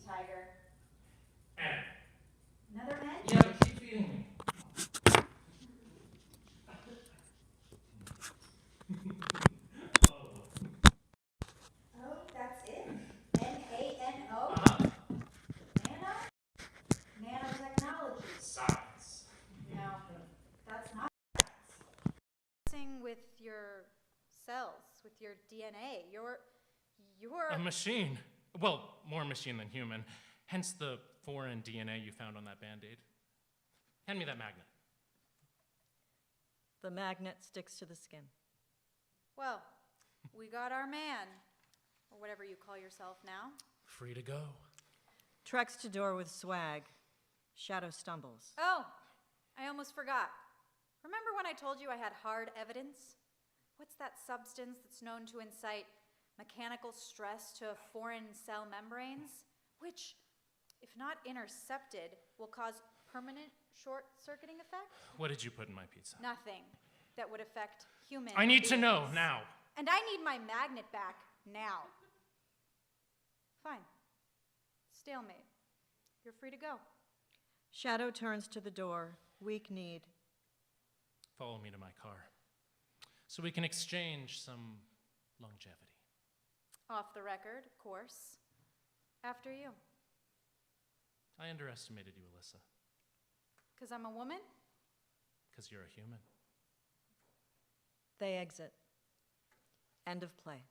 tiger. Anna. Another man? Yeah, but keep feeding me. Oh, that's it? N-A-N-O? Uh-huh. Nano? Nanotechnology. Science. No, that's not science. With your cells, with your DNA, you're A machine. Well, more machine than human. Hence the foreign DNA you found on that Band-Aid. Hand me that magnet. The magnet sticks to the skin. Well, we got our man, or whatever you call yourself now. Free to go. Treks to door with swag. Shadow stumbles. Oh, I almost forgot. Remember when I told you I had hard evidence? What's that substance that's known to incite mechanical stress to foreign cell membranes, which, if not intercepted, will cause permanent short-circuiting effect? What did you put in my pizza? Nothing that would affect human I need to beings. know now. And I need my magnet back now. Fine. Stalemate. You're free to go. Shadow turns to the door. Weak need. Follow me to my car, so we can exchange some longevity. Off the record, of course. After you. I underestimated you, Alyssa. 'Cause I'm a woman? 'Cause you're a human. They exit. End of play.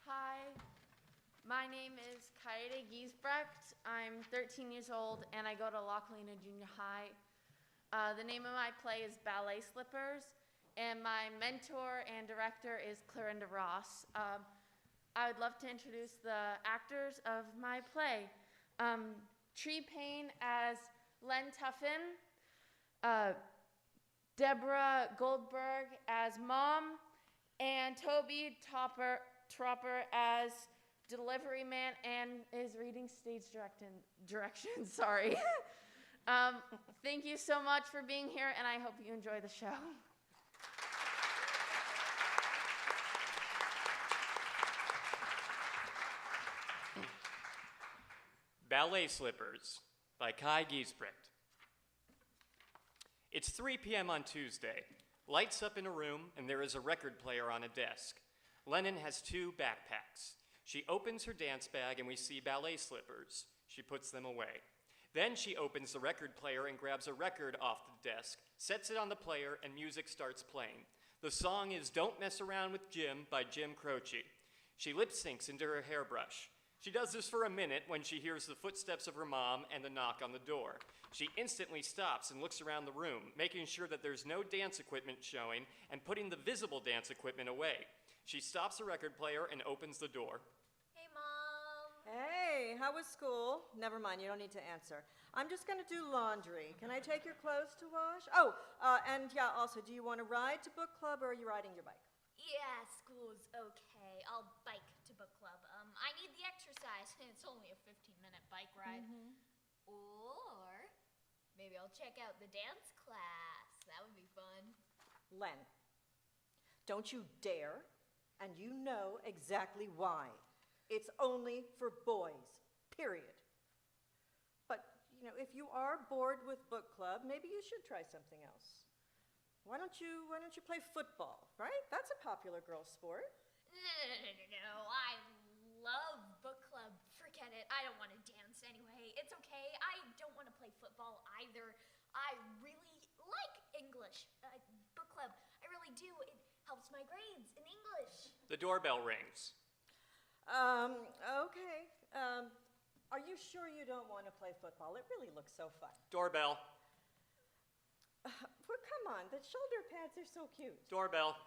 Hi, my name is Kaede Giesbrecht. I'm 13 years old and I go to Locklina Junior High. The name of my play is Ballet Slippers, and my mentor and director is Clarinda Ross. I would love to introduce the actors of my play. Tree Payne as Len Tuffin, Deborah Goldberg as Mom, and Toby Tropper as delivery man and is reading stage directions. Sorry. Thank you so much for being here, and I hope you enjoy the show. Ballet Slippers by Kai Giesbrecht. It's 3 p.m. on Tuesday. Lights up in a room, and there is a record player on a desk. Lennon has 2 backpacks. She opens her dance bag, and we see ballet slippers. She puts them away. Then she opens the record player and grabs a record off the desk, sets it on the player, and music starts playing. The song is Don't Mess Around with Jim by Jim Croce. She lip syncs into her hairbrush. She does this for a minute when she hears the footsteps of her mom and a knock on the door. She instantly stops and looks around the room, making sure that there's no dance equipment showing and putting the visible dance equipment away. She stops the record player and opens the door. Hey, Mom. Hey, how was school? Never mind, you don't need to answer. I'm just gonna do laundry. Can I take your clothes to wash? Oh, and yeah, also, do you want to ride to book club or are you riding your bike? Yeah, school's okay. I'll bike to book club. I need the exercise. It's only a 15-minute bike ride. Or maybe I'll check out the dance class. That would be fun. Len, don't you dare, and you know exactly why. It's only for boys, period. But, you know, if you are bored with book club, maybe you should try something else. Why don't you play football, right? That's a popular girl sport. No. I love book club. Forget it. I don't want to dance anyway. It's okay. I don't want to play football either. I really like English. Book club. I really do. It helps my grades in English. The doorbell rings. Okay. Are you sure you don't want to play football? It really looks so fun. Doorbell. Well, come on, the shoulder pads are so cute. Doorbell.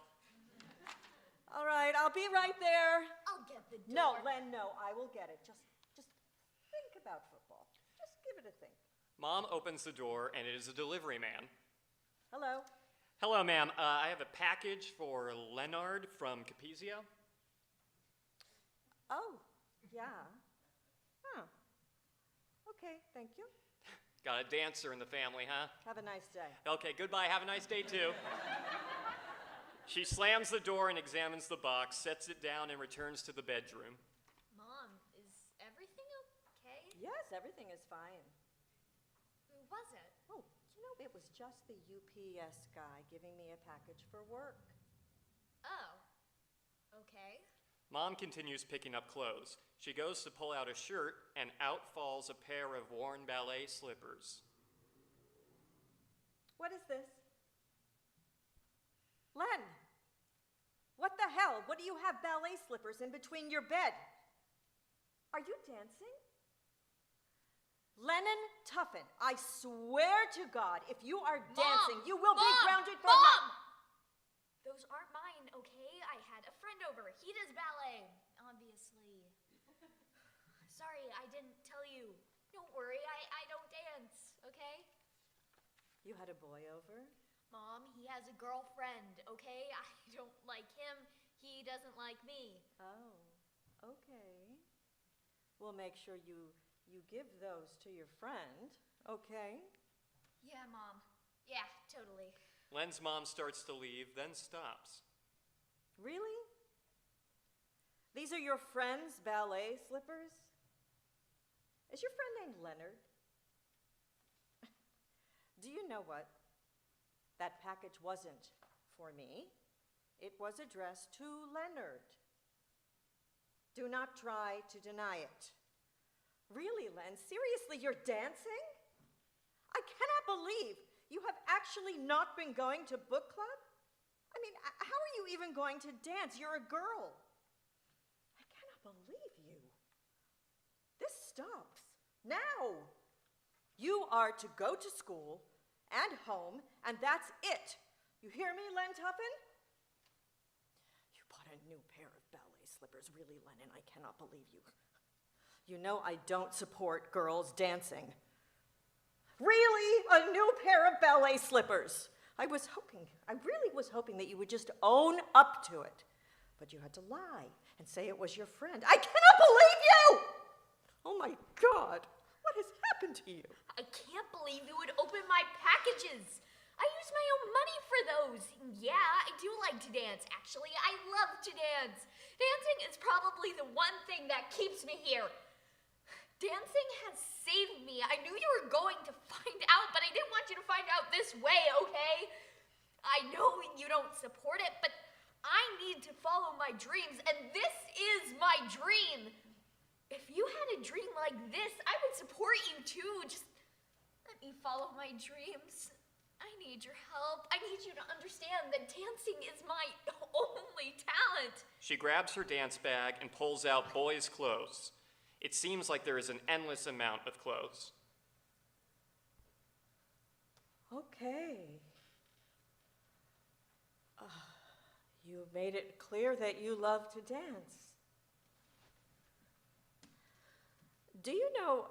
All right, I'll be right there. I'll get the door. No, Len, no, I will get it. Just think about football. Just give it a think. Mom opens the door, and it is a delivery man. Hello? Hello, ma'am. I have a package for Leonard from Capizio. Oh, yeah. Huh. Okay, thank you. Got a dancer in the family, huh? Have a nice day. Okay, goodbye. Have a nice day, too. She slams the door and examines the box, sets it down, and returns to the bedroom. Mom, is everything okay? Yes, everything is fine. Who was it? Oh, it was just the UPS guy giving me a package for work. Oh, okay. Mom continues picking up clothes. She goes to pull out a shirt, and out falls a pair of worn ballet slippers. What is this? Len, what the hell? What do you have ballet slippers in between your bed? Are you dancing? Lennon Tuffin, I swear to God, if you are dancing, you will be grounded for Mom! life. Those aren't mine, okay? I had a friend over. He does ballet, obviously. Sorry, I didn't tell you. Don't worry, I don't dance, okay? You had a boy over? Mom, he has a girlfriend, okay? I don't like him. He doesn't like me. Oh, okay. We'll make sure you give those to your friend, okay? Yeah, Mom. Yeah, totally. Len's mom starts to leave, then stops. Really? These are your friend's ballet slippers? Is your friend named Leonard? Do you know what? That package wasn't for me. It was addressed to Leonard. Do not try to deny it. Really, Len? Seriously, you're dancing? I cannot believe you have actually not been going to book club? I mean, how are you even going to dance? You're a girl. I cannot believe you. This stops now. You are to go to school and home, and that's it. You hear me, Len Tuffin? You bought a new pair of ballet slippers. Really, Lennon, I cannot believe you. You know I don't support girls dancing. Really? A new pair of ballet slippers? I really was hoping that you would just own up to it. But you had to lie and say it was your friend. I cannot believe you! Oh my God, what has happened to you? I can't believe you would open my packages. I use my own money for those. Yeah, I do like to dance. Actually, I love to dance. Dancing is probably the one thing that keeps me here. Dancing has saved me. I knew you were going to find out, but I didn't want you to find out this way, okay? I know you don't support it, but I need to follow my dreams, and this is my dream. If you had a dream like this, I would support you too. Just let me follow my dreams. I need your help. I need you to understand that dancing is my only talent. She grabs her dance bag and pulls out boys' clothes. It seems like there is an endless amount of clothes. Okay. You made it clear that you love to dance. Do you know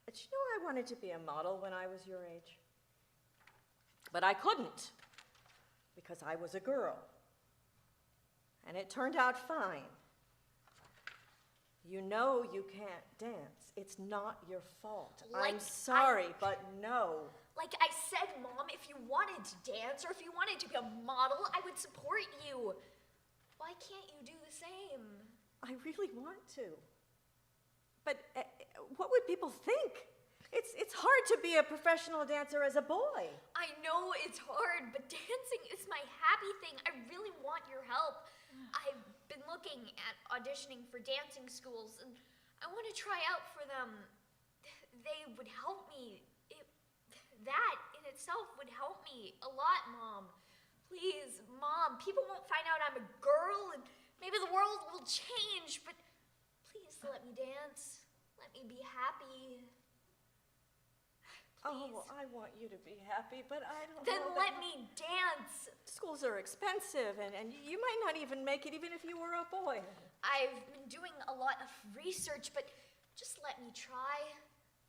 I wanted to be a model when I was your age? But I couldn't because I was a girl. And it turned out fine. You know you can't dance. It's not your fault. I'm sorry, but no. Like I said, Mom, if you wanted to dance or if you wanted to be a model, I would support you. Why can't you do the same? I really want to. But what would people think? It's hard to be a professional dancer as a boy. I know it's hard, but dancing is my happy thing. I really want your help. I've been looking at auditioning for dancing schools, and I want to try out for them. They would help me. That in itself would help me a lot, Mom. Please, Mom, people won't find out I'm a girl, and maybe the world will change, but please let me dance. me be happy. Oh, I want you to be happy, but I don't Then know. let me dance. Schools are expensive, and you might not even make it even if you were a boy. I've been doing a lot of research, but just let me try.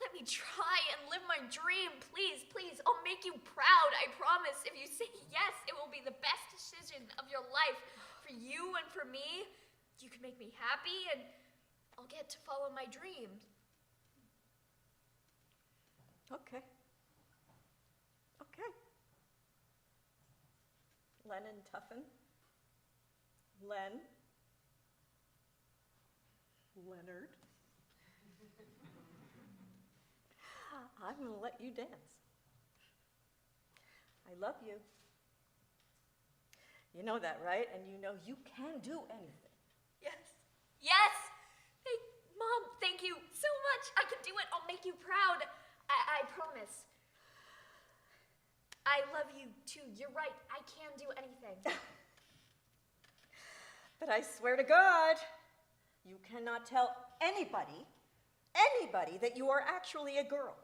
Let me try and live my dream. Please, please. I'll make you proud. I promise. If you say yes, it will be the best decision of your life for you and for me. You can make me happy, and I'll get to follow my dreams. Okay. Okay. Lennon Tuffin. Len. Leonard. I'm going to let you dance. I love you. You know that, right? And you know you can do anything. Yes. Yes! Mom, thank you so much. I can do it. I'll make you proud. I promise. I love you too. You're right. I can do anything. But I swear to God, you cannot tell anybody that you are actually a girl.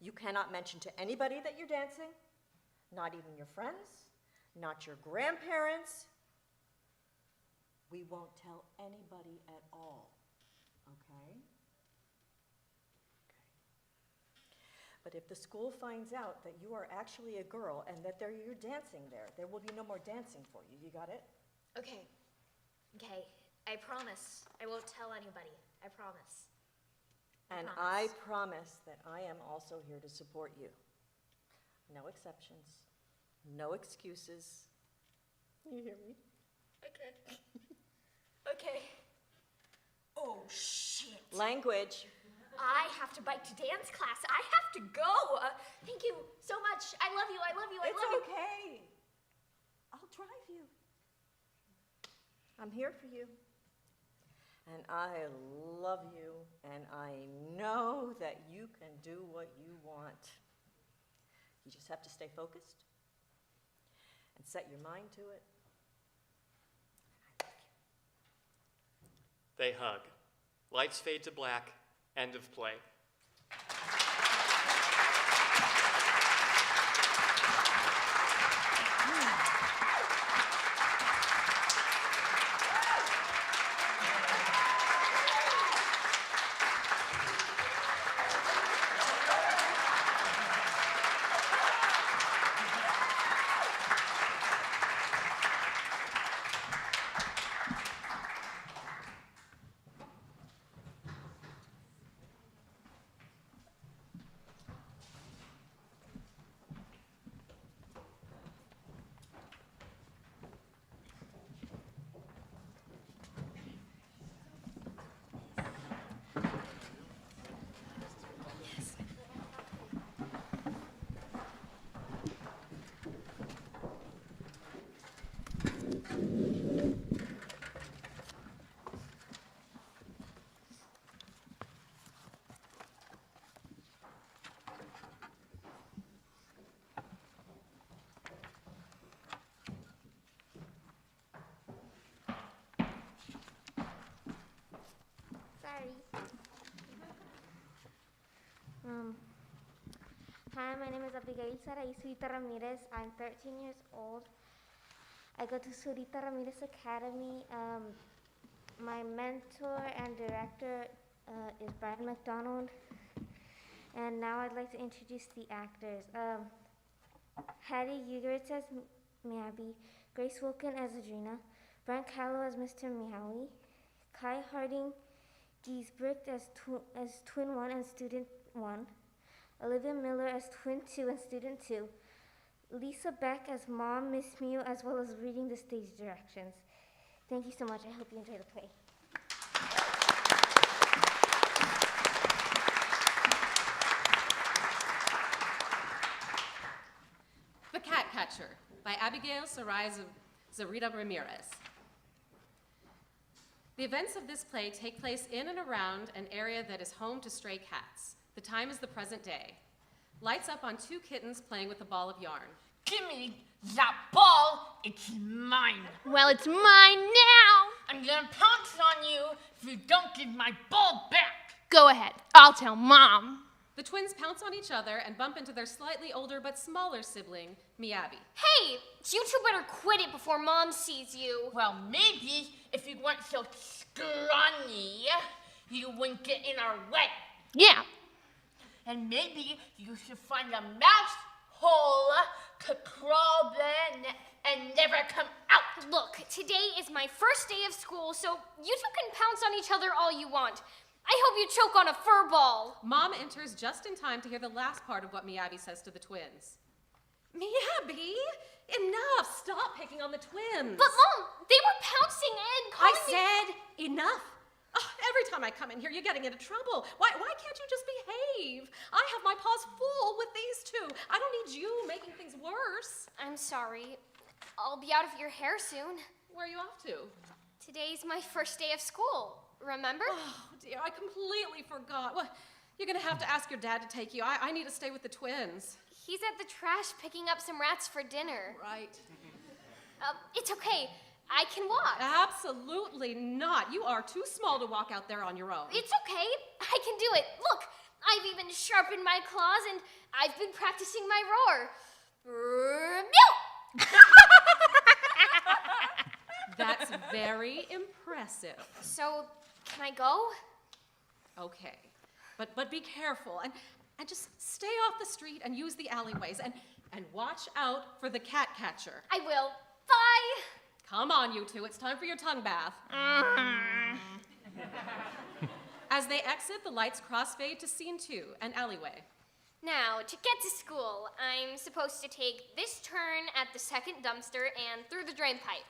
You cannot mention to anybody that you're dancing, not even your friends, not your grandparents. We won't tell anybody at all, okay? But if the school finds out that you are actually a girl and that you're dancing there will be no more dancing for you. You got it? Okay. I promise. I won't tell anybody. I promise. And I promise that I am also here to support you. No exceptions, no excuses. You hear me? Okay. Oh, shit. Language. I have to bike to dance class. I have to go. Thank you so much. I love you. I love you. I It's love you. okay. I'll drive you. I'm here for you. And I love you, and I know that you can do what you want. You just have to stay focused and set your mind to it. They hug. Lights fade to black. End of play. Hi, my name is Abigail Saraisuita Ramirez. I'm 13 years old. I go to Surita Ramirez Academy. My mentor and director is Brian McDonald. And now I'd like to introduce the actors. Hattie Ugeritz as Mabby, Grace Wilkin as Adrena, Brent Callow as Mr. Meowie, Kai Harding Giesbrecht as Twin 1 and Student 1, Olivia Miller as Twin 2 and Student 2, Lisa Beck as Mom, Miss Mew, as well as reading the stage directions. Thank you so much. I hope you enjoy the play. The Cat Catcher by Abigail Sarai Zarita Ramirez. The events of this play take place in and around an area that is home to stray cats. The time is the present day. Lights up on two kittens playing with a ball of yarn. Give me that ball, it's mine. Well, it's mine now. I'm gonna pounce on you if you don't give my ball back. Go ahead. I'll tell Mom. The twins pounce on each other and bump into their slightly older but smaller sibling, Miyabi. Hey, you two better quit it before Mom sees you. Well, maybe if you weren't so scrawny, you wouldn't get in our way. Yeah. And maybe you should find a mouse hole to crawl in and never come out. Look, today is my first day of school, so you two can pounce on each other all you want. I hope you choke on a fur ball. Mom enters just in time to hear the last part of what Miyabi says to the twins. Miyabi, enough! Stop picking on the twins. But Mom, they were pouncing and I calling me. said enough. Oh, every time I come in here, you're getting into trouble. Why can't you just behave? I have my paws full with these two. I don't need you making things worse. I'm sorry. I'll be out of your hair soon. Where are you off to? Today's my first day of school. Remember? Oh, dear, I completely forgot. Well, you're going to have to ask your dad to take you. I need to stay with the twins. He's at the trash picking up some rats for dinner. Right. It's okay. I can walk. Absolutely not. You are too small to walk out there on your own. It's okay. I can do it. Look, I've even sharpened my claws and I've been practicing my roar. Meow! That's very impressive. So, can I go? Okay. But be careful and just stay off the street and use the alleyways and watch out for the cat catcher. I will. Bye! Come on, you two. It's time for your tongue bath. As they exit, the lights crossfade to scene 2, an alleyway. Now, to get to school, I'm supposed to take this turn at the second dumpster and through the drain pipe.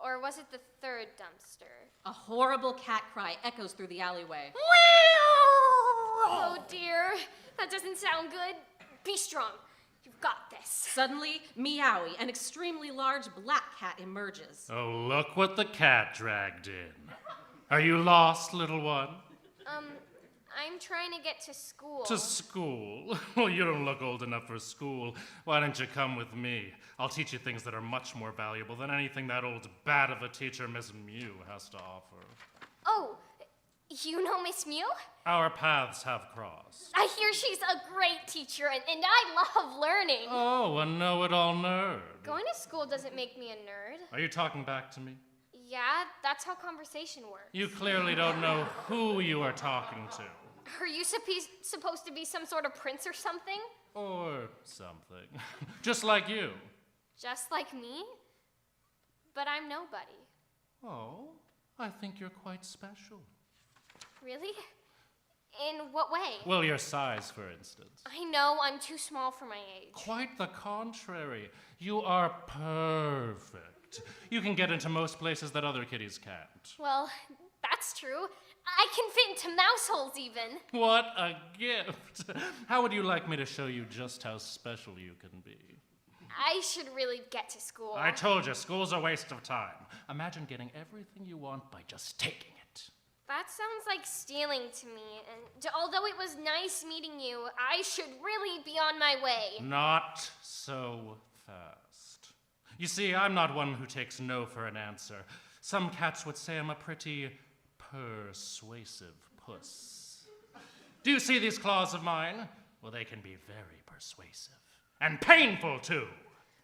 Or was it the third dumpster? A horrible cat cry echoes through the alleyway. Oh dear, that doesn't sound good. Be strong. You've got this. Suddenly, Meowie, an extremely large black cat, emerges. Oh, look what the cat dragged in. Are you lost, little one? I'm trying to get to school. To school? Well, you don't look old enough for school. Why don't you come with me? I'll teach you things that are much more valuable than anything that old bat of a teacher Miss Mew has to offer. Oh, you know Miss Mew? Our paths have crossed. I hear she's a great teacher, and I love learning. Oh, a know-it-all nerd. Going to school doesn't make me a nerd. Are you talking back to me? Yeah, that's how conversation works. You clearly don't know who you are talking to. Are you supposed to be some sort of prince or something? Or something. Just like you. Just like me? But I'm nobody. Oh, I think you're quite special. Really? In what way? Well, your size, for instance. I know I'm too small for my age. Quite the contrary. You are perfect. You can get into most places that other kitties can't. Well, that's true. I can fit into mouse holes even. What a gift. How would you like me to show you just how special you can be? I should really get to school. I told you, school's a waste of time. Imagine getting everything you want by just taking it. That sounds like stealing to me, and although it was nice meeting you, I should really be on my way. Not so fast. You see, I'm not one who takes no for an answer. Some cats would say I'm a pretty persuasive puss. Do you see these claws of mine? Well, they can be very persuasive. And painful, too.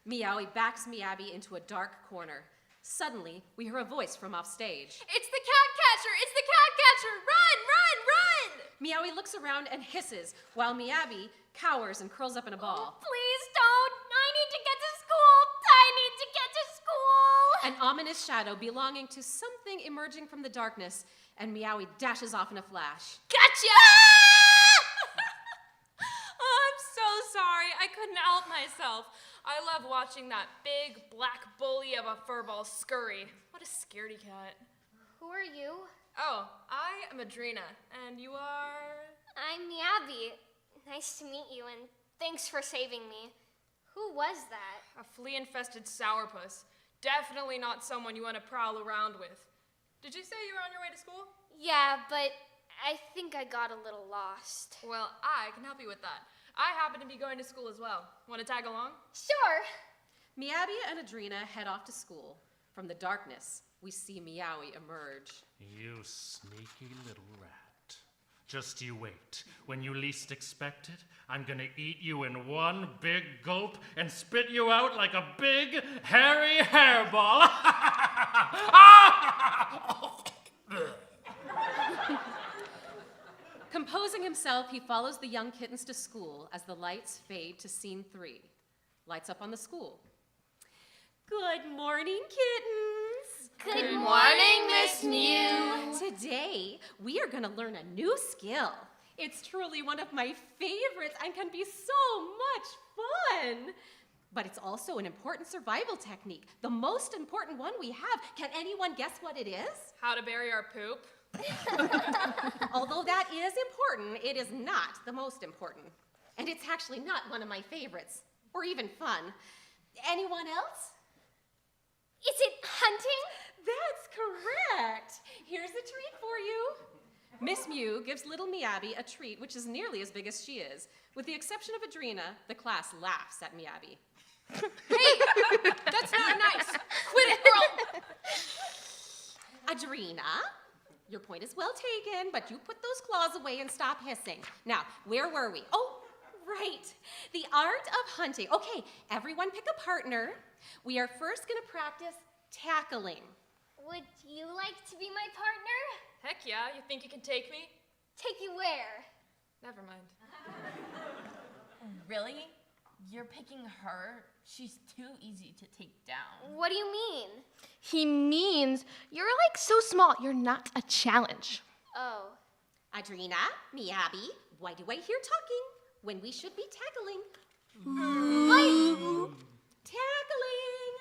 Meowie backs Miyabi into a dark corner. Suddenly, we hear a voice from off stage. It's the cat catcher! It's the cat catcher! Run, run, run! Meowie looks around and hisses, while Miyabi cowers and curls up in a ball. Please don't! I need to get to school! I need to get to school! An ominous shadow belonging to something emerging from the darkness, and Meowie dashes off in a flash. Gotcha! Oh, I'm so sorry. I couldn't help myself. I love watching that big black bully of a furball scurry. What a scaredy cat. Who are you? Oh, I am Adrena, and you are... I'm Miyabi. Nice to meet you, and thanks for saving me. Who was that? A flea-infested sourpuss. Definitely not someone you want to prowl around with. Did you say you were on your way to school? Yeah, but I think I got a little lost. Well, I can help you with that. I happen to be going to school as well. Want to tag along? Sure. Miyabi and Adrena head off to school. From the darkness, we see Meowie emerge. You sneaky little rat. Just you wait. When you least expect it, I'm gonna eat you in one big gulp and spit you out like a big, hairy hairball. Composing himself, he follows the young kittens to school as the lights fade to scene 3. Lights up on the school. Good morning, kittens. Good morning, Miss Mew. Today, we are going to learn a new skill. It's truly one of my favorites and can be so much fun. But it's also an important survival technique, the most important one we have. Can anyone guess what it is? How to bury our poop? Although that is important, it is not the most important. And it's actually not one of my favorites, or even fun. Anyone else? Is it hunting? That's correct. Here's a treat for you. Miss Mew gives little Miyabi a treat which is nearly as big as she is. With the exception of Adrena, the class laughs at Miyabi. Hey, that's not nice. Quit it, girl. Adrena, your point is well taken, but you put those claws away and stop hissing. Now, where were we? Oh, right. The art of hunting. Okay, everyone pick a partner. We are first going to practice tackling. Would you like to be my partner? Heck yeah, you think you can take me? Take you where? Never mind. Really? You're picking her? She's too easy to take down. What do you mean? He means you're like so small, you're not a challenge. Oh. Adrena, Miyabi, why do I hear talking when we should be tackling? Tackling!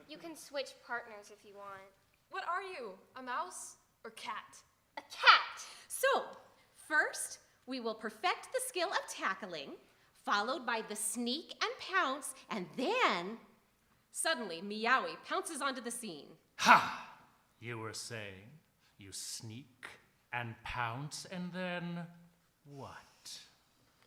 You can switch partners if you want. What are you? A mouse or cat? A cat! So, first, we will perfect the skill of tackling, followed by the sneak and pounce, and then, suddenly, Meowie pounces onto the scene. Ha! You were saying you sneak and pounce and then what?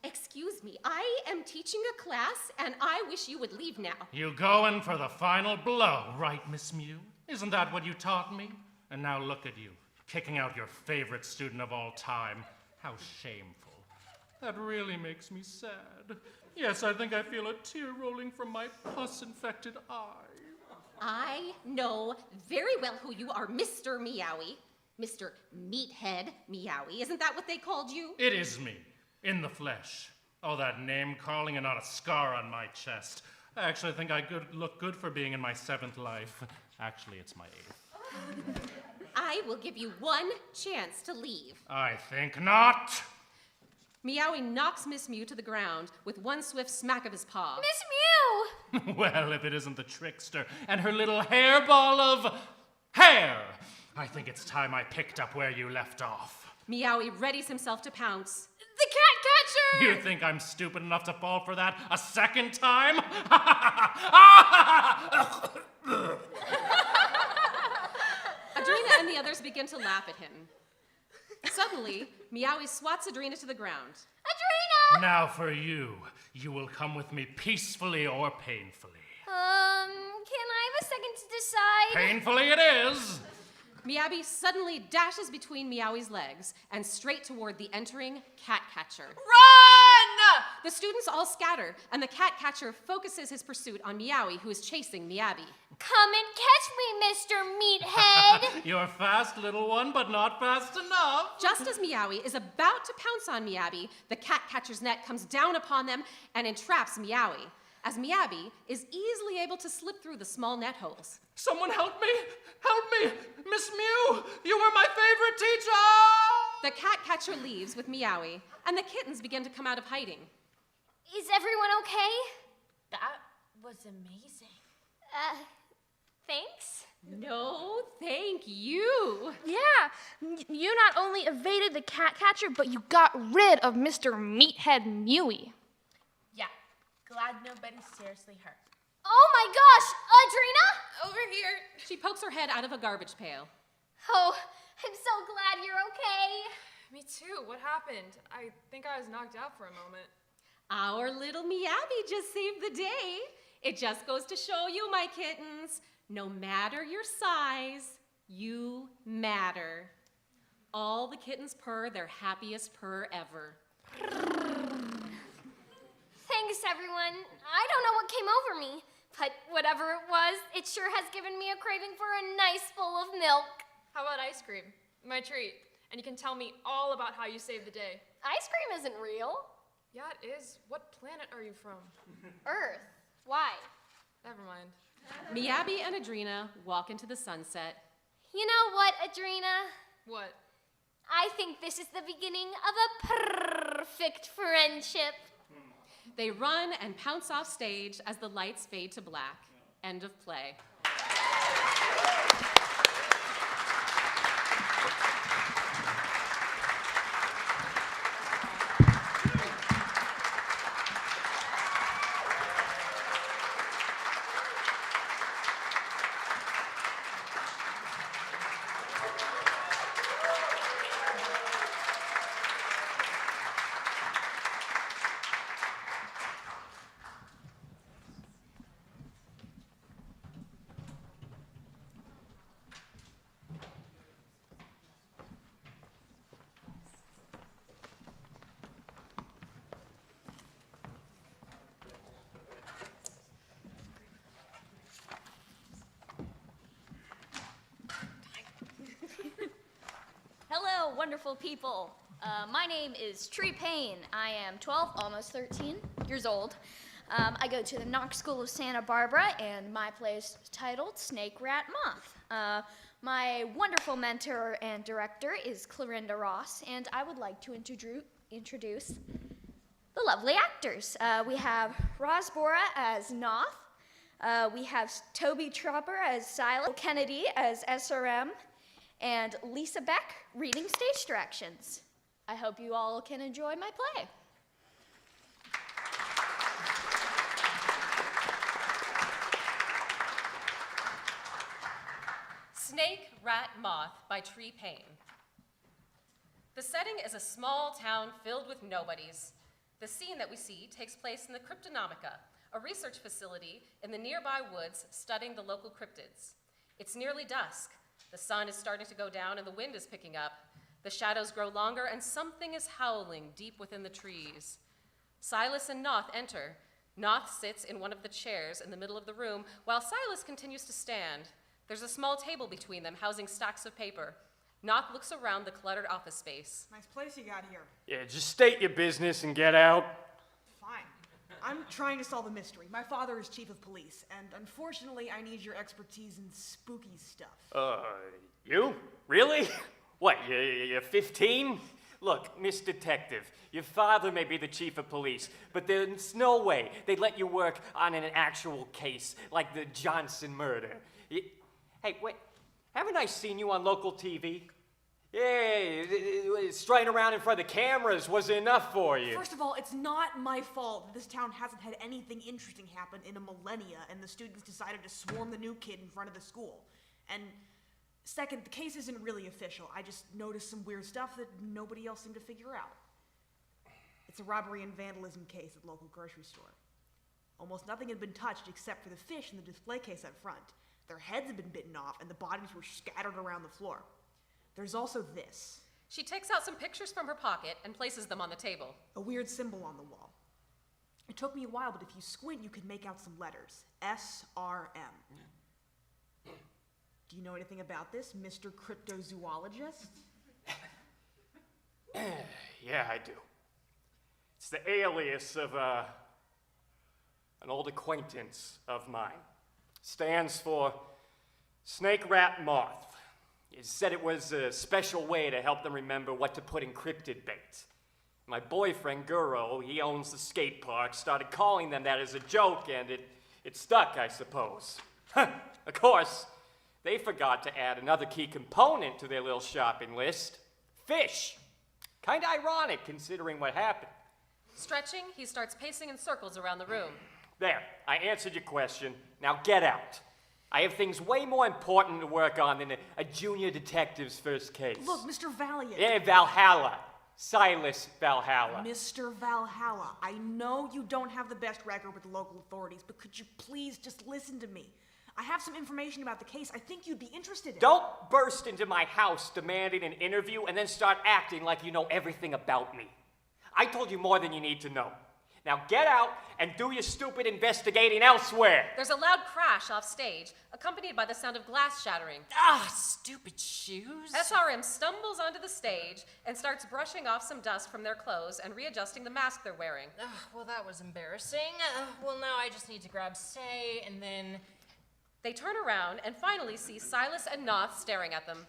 Excuse me, I am teaching a class, and I wish you would leave now. You going for the final blow, right, Miss Mew? Isn't that what you taught me? And now look at you, kicking out your favorite student of all time. How shameful. That really makes me sad. Yes, I think I feel a tear rolling from my pus-infected eye. I know very well who you are, Mr. Meowie. Mr. Meathead Meowie. Isn't that what they called you? It is me, in the flesh. Oh, that name-calling and not a scar on my chest. I actually think I look good for being in my 7th life. Actually, it's my 8th. I will give you one chance to leave. I think not. Meowie knocks Miss Mew to the ground with one swift smack of his paw. Miss Mew! Well, if it isn't the trickster and her little hairball of hair. I think it's time I picked up where you left off. Meowie readies himself to pounce. The cat catcher! You think I'm stupid enough to fall for that a second time? Adrena and the others begin to laugh at him. Suddenly, Meowie swats Adrena to the ground. Adrena! Now for you. You will come with me peacefully or painfully. Can I have a second to decide? Painfully it is. Meowie suddenly dashes between Meowie's legs and straight toward the entering cat catcher. Run! The students all scatter, and the cat catcher focuses his pursuit on Meowie, who is chasing Meowie. Come and catch me, Mr. Meathead! You're fast, little one, but not fast enough. Just as Meowie is about to pounce on Meowie, the cat catcher's net comes down upon them and entraps Meowie, as Meowie is easily able to slip through the small net holes. Someone help me! Help me! Miss Mew, you were my favorite teacher! The cat catcher leaves with Meowie, and the kittens begin to come out of hiding. Is everyone okay? That was amazing. Thanks? No, thank you. Yeah, you not only evaded the cat catcher, but you got rid of Mr. Meathead Mewie. Yeah, glad nobody's seriously hurt. Oh my gosh! Adrena? Over here. She pokes her head out of a garbage pail. Oh, I'm so glad you're okay. Me too. What happened? I think I was knocked out for a moment. Our little Meowie just saved the day. It just goes to show you, my kittens, no matter your size, you matter. All the kittens purr their happiest purr ever. Thanks, everyone. I don't know what came over me, but whatever it was, it sure has given me a craving for a nice bowl of milk. How about ice cream? My treat. And you can tell me all about how you saved the day. Ice cream isn't real. Yeah, it is. What planet are you from? Earth. Why? Never mind. Miyabi and Adrena walk into the sunset. You know what, Adrena? What? I think this is the beginning of a perfect friendship. They run and pounce off stage as the lights fade to black. End of play. Hello, wonderful people. My name is Tree Payne. I am 12, almost 13 years old. I go to the Knox School of Santa Barbara, and my play is titled Snake, Rat, Moth. My wonderful mentor and director is Clarinda Ross, and I would like to introduce the lovely actors. We have Roz Bora as Noth. We have Toby Tropper as Silas, Kennedy as SRM, and Lisa Beck reading stage directions. I hope you all can enjoy my play. Snake, Rat, Moth by Tree Payne. The setting is a small town filled with nobodies. The scene that we see takes place in the Cryptonomica, a research facility in the nearby woods studying the local cryptids. It's nearly dusk. The sun is starting to go down and the wind is picking up. The shadows grow longer and something is howling deep within the trees. Silas and Noth enter. Noth sits in one of the chairs in the middle of the room while Silas continues to stand. There's a small table between them housing stacks of paper. Noth looks around the cluttered office space. Nice place you got here. Yeah, just state your business and get out. Fine. I'm trying to solve a mystery. My father is chief of police, and unfortunately, I need your expertise in spooky stuff. You? Really? What, you're 15? Look, Miss Detective, your father may be the chief of police, but there's no way they'd let you work on an actual case like the Johnson murder. Hey, wait, haven't I seen you on local TV? Yeah, straying around in front of the cameras wasn't enough for you. First of all, it's not my fault that this town hasn't had anything interesting happen in a millennia, and the students decided to swarm the new kid in front of the school. And second, the case isn't really official. I just noticed some weird stuff that nobody else seemed to figure out. It's a robbery and vandalism case at the local grocery store. Almost nothing had been touched except for the fish in the display case up front. Their heads had been bitten off, and the bodies were scattered around the floor. There's also this. She takes out some pictures from her pocket and places them on the table. A weird symbol on the wall. It took me a while, but if you squint, you can make out some letters. SRM. Do you know anything about this, Mr. Cryptozoologist? Yeah, I do. It's the alias of an old acquaintance of mine. Stands for Snake, Rat, Moth. He said it was a special way to help them remember what to put in cryptid bait. My boyfriend, Guro, he owns the skate park, started calling them that as a joke, and it stuck, I suppose. Of course, they forgot to add another key component to their little shopping list, fish. Kinda ironic, considering what happened. Stretching, he starts pacing in circles around the room. There, I answered your question. Now get out. I have things way more important to work on than a junior detective's first case. Look, Mr. Valiant. Yeah, Valhalla. Silas Valhalla. Mr. Valhalla, I know you don't have the best record with the local authorities, but could you please just listen to me? I have some information about the case I think you'd be interested in. Don't burst into my house demanding an interview and then start acting like you know everything about me. I told you more than you need to know. Now get out and do your stupid investigating elsewhere. There's a loud crash off stage, accompanied by the sound of glass shattering. Ah, stupid shoes. SRM stumbles onto the stage and starts brushing off some dust from their clothes and readjusting the mask they're wearing. Well, that was embarrassing. Well, now I just need to grab Say, and then... They turn around and finally see Silas and Noth staring at them.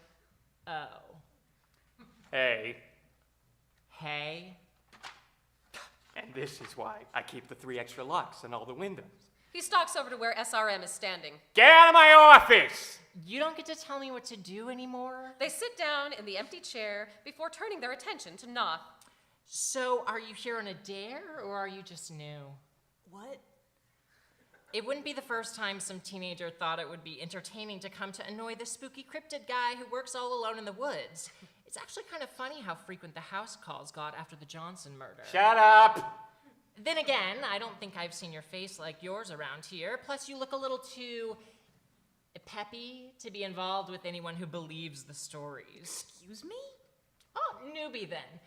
Oh. Hey. Hey. And this is why I keep the 3 extra locks on all the windows. He stalks over to where SRM is standing. Get out of my office! You don't get to tell me what to do anymore? They sit down in the empty chair before turning their attention to Noth. So, are you here on a dare, or are you just new? What? It wouldn't be the first time some teenager thought it would be entertaining to come to annoy the spooky cryptid guy who works all alone in the woods. It's actually kind of funny how frequent the house calls got after the Johnson murder. Shut up! Then again, I don't think I've seen your face like yours around here. Plus, you look a little too peppy to be involved with anyone who believes the stories. Excuse me? Oh, newbie then.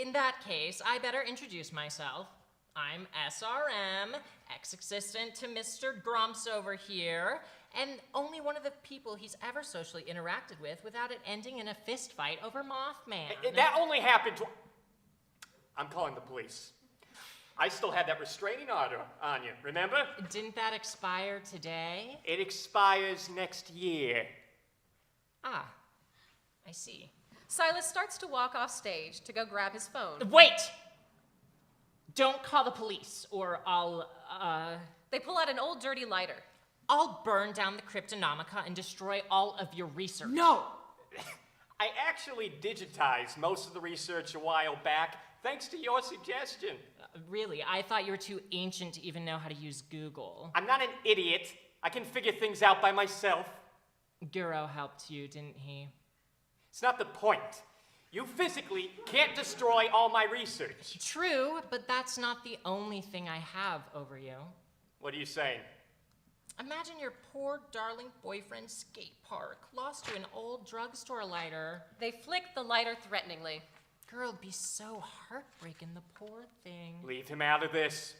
In that case, I better introduce myself. I'm SRM, ex-assistant to Mr. Grumps over here, and only one of the people he's ever socially interacted with without it ending in a fist fight over Mothman. That only happened to... I'm calling the police. I still had that restraining order on you, remember? Didn't that expire today? It expires next year. Ah, I see. Silas starts to walk off stage to go grab his phone. Wait! Don't call the police, or I'll, They pull out an old dirty lighter. I'll burn down the Cryptonomica and destroy all of your research. No! I actually digitized most of the research a while back, thanks to your suggestion. Really? I thought you were too ancient to even know how to use Google. I'm not an idiot. I can figure things out by myself. Guro helped you, didn't he? It's not the point. You physically can't destroy all my research. True, but that's not the only thing I have over you. What are you saying? Imagine your poor darling boyfriend's skate park lost to an old drugstore lighter. They flick the lighter threateningly. Girl, it'd be so heartbreaking, the poor thing. Leave him out of this.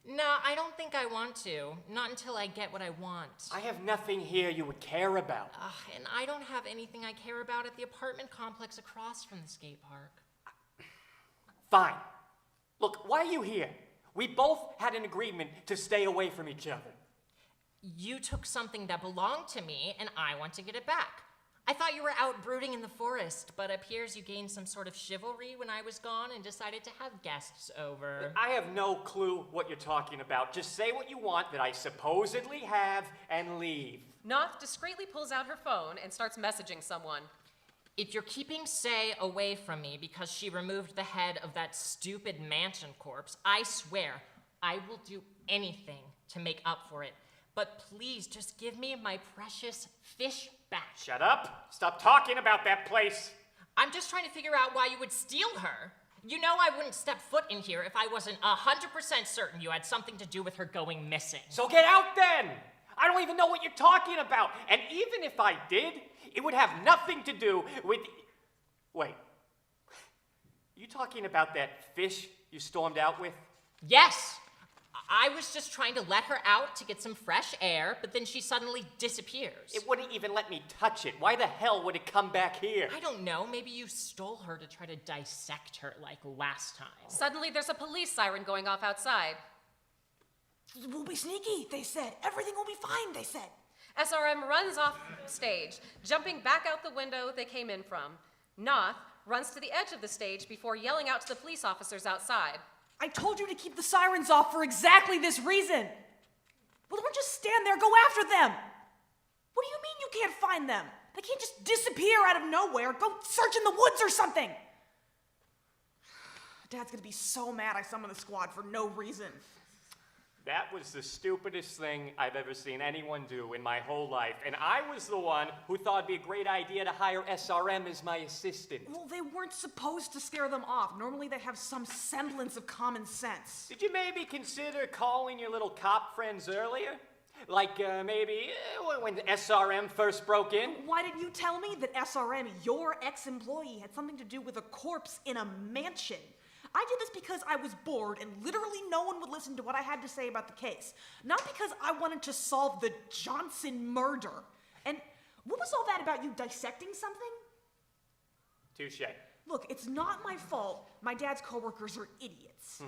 No, I don't think I want to. Not until I get what I want. I have nothing here you would care about. And I don't have anything I care about at the apartment complex across from the skate park. Fine. Look, why are you here? We both had an agreement to stay away from each other. You took something that belonged to me, and I want to get it back. I thought you were out brooding in the forest, but appears you gained some sort of chivalry when I was gone and decided to have guests over. I have no clue what you're talking about. Just say what you want that I supposedly have and leave. Noth discreetly pulls out her phone and starts messaging someone. If you're keeping Say away from me because she removed the head of that stupid mansion corpse, I swear I will do anything to make up for it. But please just give me my precious fish back. Shut up. Stop talking about that place. I'm just trying to figure out why you would steal her. You know I wouldn't step foot in here if I wasn't 100% certain you had something to do with her going missing. So get out then. I don't even know what you're talking about. And even if I did, it would have nothing to do with... Wait. You talking about that fish you stormed out with? Yes. I was just trying to let her out to get some fresh air, but then she suddenly disappears. It wouldn't even let me touch it. Why the hell would it come back here? I don't know. Maybe you stole her to try to dissect her like last time. Suddenly there's a police siren going off outside. We'll be sneaky, they said. Everything will be fine, they said. SRM runs off stage, jumping back out the window they came in from. Noth runs to the edge of the stage before yelling out to the police officers outside. I told you to keep the sirens off for exactly this reason. Well, don't just stand there, go after them. What do you mean you can't find them? They can't just disappear out of nowhere. Go search in the woods or something. Dad's gonna be so mad I summoned the squad for no reason. That was the stupidest thing I've ever seen anyone do in my whole life. And I was the one who thought it'd be a great idea to hire SRM as my assistant. Well, they weren't supposed to scare them off. Normally they have some semblance of common sense. Did you maybe consider calling your little cop friends earlier? Like maybe when SRM first broke in? Why didn't you tell me that SRM, your ex-employee, had something to do with a corpse in a mansion? I did this because I was bored and literally no one would listen to what I had to say about the case. Not because I wanted to solve the Johnson murder. And what was all that about you dissecting something? Touche. Look, it's not my fault my dad's coworkers are idiots.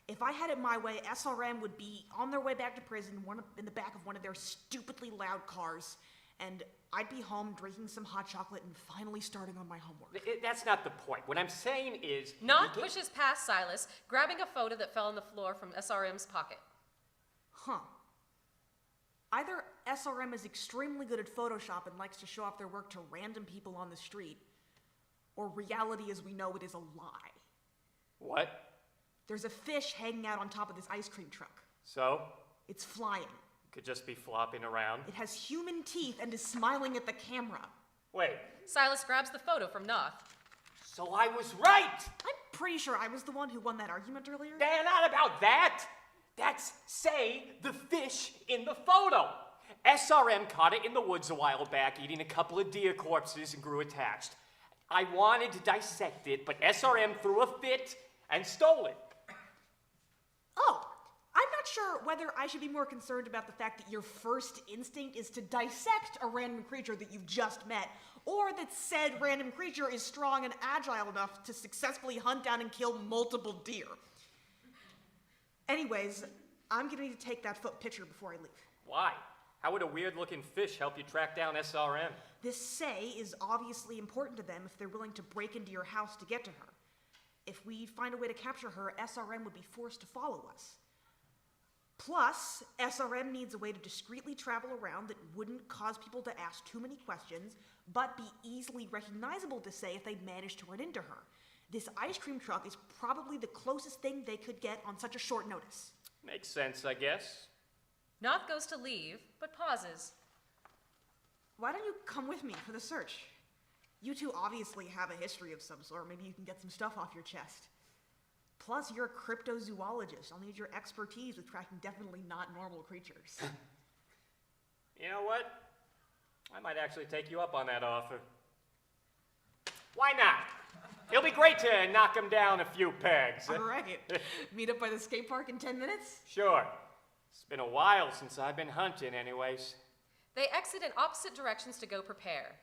If I had it my way, SRM would be on their way back to prison in the back of one of their stupidly loud cars, and I'd be home drinking some hot chocolate and finally starting on my homework. That's not the point. What I'm saying is... Knock pushes past Silas, grabbing a photo that fell on the floor from SRM's pocket. Huh. Either SRM is extremely good at Photoshop and likes to show off their work to random people on the street, or reality as we know it is a lie. What? There's a fish hanging out on top of this ice cream truck. So? It's flying. Could just be flopping around. It has human teeth and is smiling at the camera. Wait. Silas grabs the photo from Knoth. So I was right! I'm pretty sure I was the one who won that argument earlier. Not about that! That's, say, the fish in the photo. SRM caught it in the woods a while back, eating a couple of deer corpses and grew attached. I wanted to dissect it, but SRM threw a fit and stole it. Oh, I'm not sure whether I should be more concerned about the fact that your first instinct is to dissect a random creature that you've just met, or that said random creature is strong and agile enough to successfully hunt down and kill multiple deer. Anyways, I'm gonna need to take that picture before I leave. Why? How would a weird-looking fish help you track down SRM? This say is obviously important to them if they're willing to break into your house to get to her. If we find a way to capture her, SRM would be forced to follow us. Plus, SRM needs a way to discreetly travel around that wouldn't cause people to ask too many questions, but be easily recognizable to say if they managed to run into her. This ice cream truck is probably the closest thing they could get on such a short notice. Makes sense, I guess. Knoth goes to leave, but pauses. Why don't you come with me for the search? You two obviously have a history of some sort. Maybe you can get some stuff off your chest. Plus, you're a cryptozoologist. I'll need your expertise with tracking definitely not normal creatures. You know what? I might actually take you up on that offer. Why not? It'll be great to knock him down a few pegs. All right. Meet up by the skate park in 10 minutes? Sure. It's been a while since I've been hunting anyways. They exit in opposite directions to go prepare.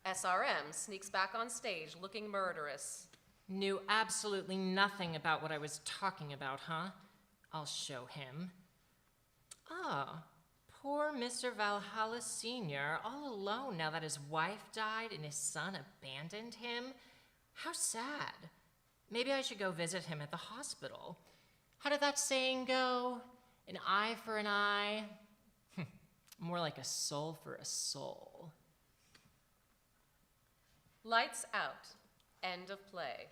SRM sneaks back on stage looking murderous. Knew absolutely nothing about what I was talking about, huh? I'll show him. Ah, poor Mr. Valhalla Sr., all alone now that his wife died and his son abandoned him. How sad. Maybe I should go visit him at the hospital. How did that saying go? An eye for an eye? More like a soul for a soul. Lights out. End of play.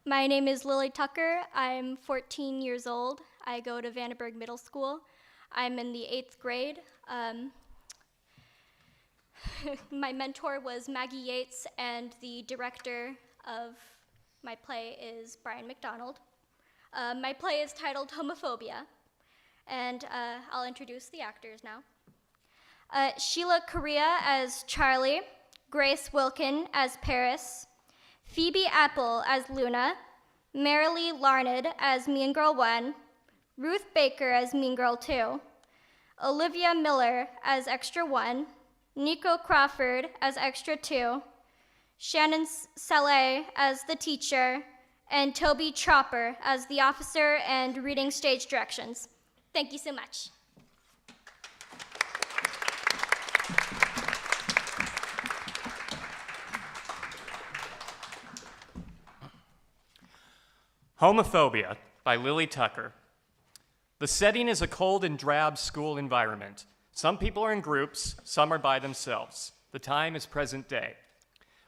My name is Lily Tucker. I'm 14 years old. I go to Vandenberg Middle School. I'm in the 8th grade. My mentor was Maggie Yates and the director of My play is Brian McDonald. My play is titled Homophobia, and I'll introduce the actors now. Sheila Correa as Charlie, Grace Wilkin as Paris, Phoebe Apple as Luna, Marilee Larned as Mean Girl 1, Ruth Baker as Mean Girl 2, Olivia Miller as Extra 1, Nico Crawford as Extra 2, Shannon Saleh as the teacher, and Toby Chopper as the officer and reading stage directions. Thank you so much. Homophobia by Lily Tucker. The setting is a cold and drab school environment. Some people are in groups, some are by themselves. The time is present day.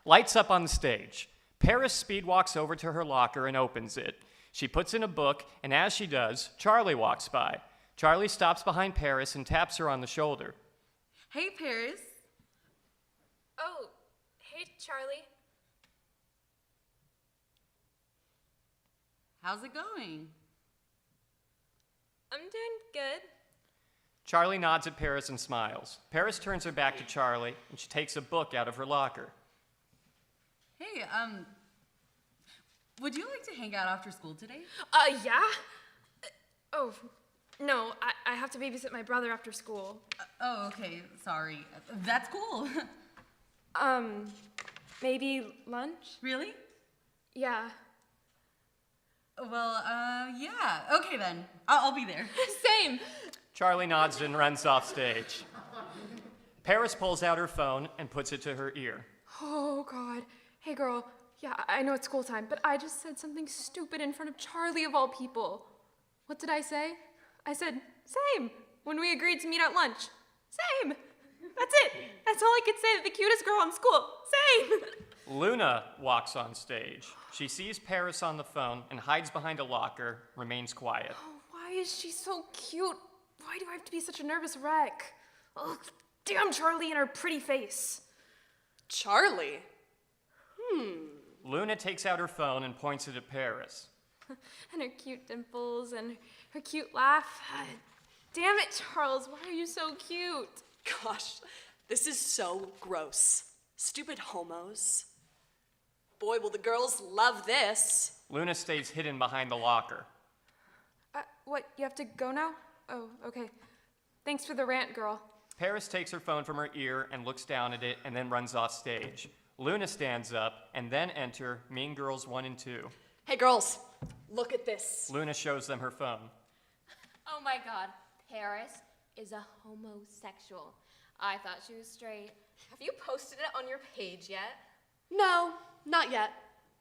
Lights up on the stage. Paris speed walks over to her locker and opens it. She puts in a book, and as she does, Charlie walks by. Charlie stops behind Paris and taps her on the shoulder. Hey, Paris. Oh, hey, Charlie. How's it going? I'm doing good. Charlie nods at Paris and smiles. Paris turns her back to Charlie, and she takes a book out of her locker. Hey, would you like to hang out after school today? Yeah? Oh, no, I have to babysit my brother after school. Oh, okay, sorry. That's cool. Maybe lunch? Really? Yeah. Well, yeah. Okay then. I'll be there. Same. Charlie nods and runs off stage. Paris pulls out her phone and puts it to her ear. Oh, God. Hey, girl. Yeah, I know it's school time, but I just said something stupid in front of Charlie of all people. What did I say? I said, same, when we agreed to meet at lunch. Same. That's it. That's all I could say to the cutest girl in school. Same. Luna walks on stage. She sees Paris on the phone and hides behind a locker, remains quiet. Oh, why is she so cute? Why do I have to be such a nervous wreck? Oh, damn Charlie and her pretty face. Charlie? Luna takes out her phone and points it at Paris. And her cute dimples and her cute laugh. Damn it, Charles, why are you so cute? Gosh, this is so gross. Stupid homos. Boy, will the girls love this. Luna stays hidden behind the locker. What, you have to go now? Oh, okay. Thanks for the rant, girl. Paris takes her phone from her ear and looks down at it and then runs off stage. Luna stands up and then enter Mean Girls 1 and 2. Hey girls, look at this. Luna shows them her phone. Oh my God, Paris is a homosexual. I thought she was straight. Have you posted it on your page yet? No, not yet,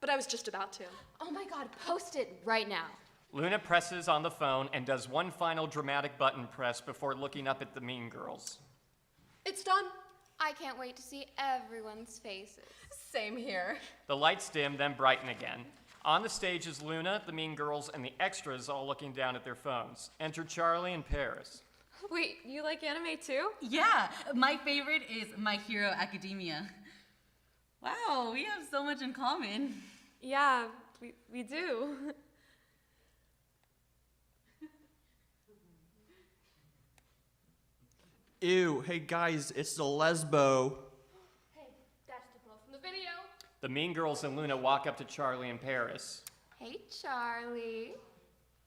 but I was just about to. Oh my God, post it right now. Luna presses on the phone and does one final dramatic button press before looking up at the Mean Girls. It's done. I can't wait to see everyone's faces. Same here. The lights dim, then brighten again. On the stage is Luna, the Mean Girls, and the extras all looking down at their phones. Enter Charlie and Paris. Wait, you like anime too? Yeah, my favorite is My Hero Academia. Wow, we have so much in common. Yeah, we do. Ew, hey guys, it's the lesbo. Hey, that's the girl from the video. The Mean Girls and Luna walk up to Charlie and Paris. Hey, Charlie.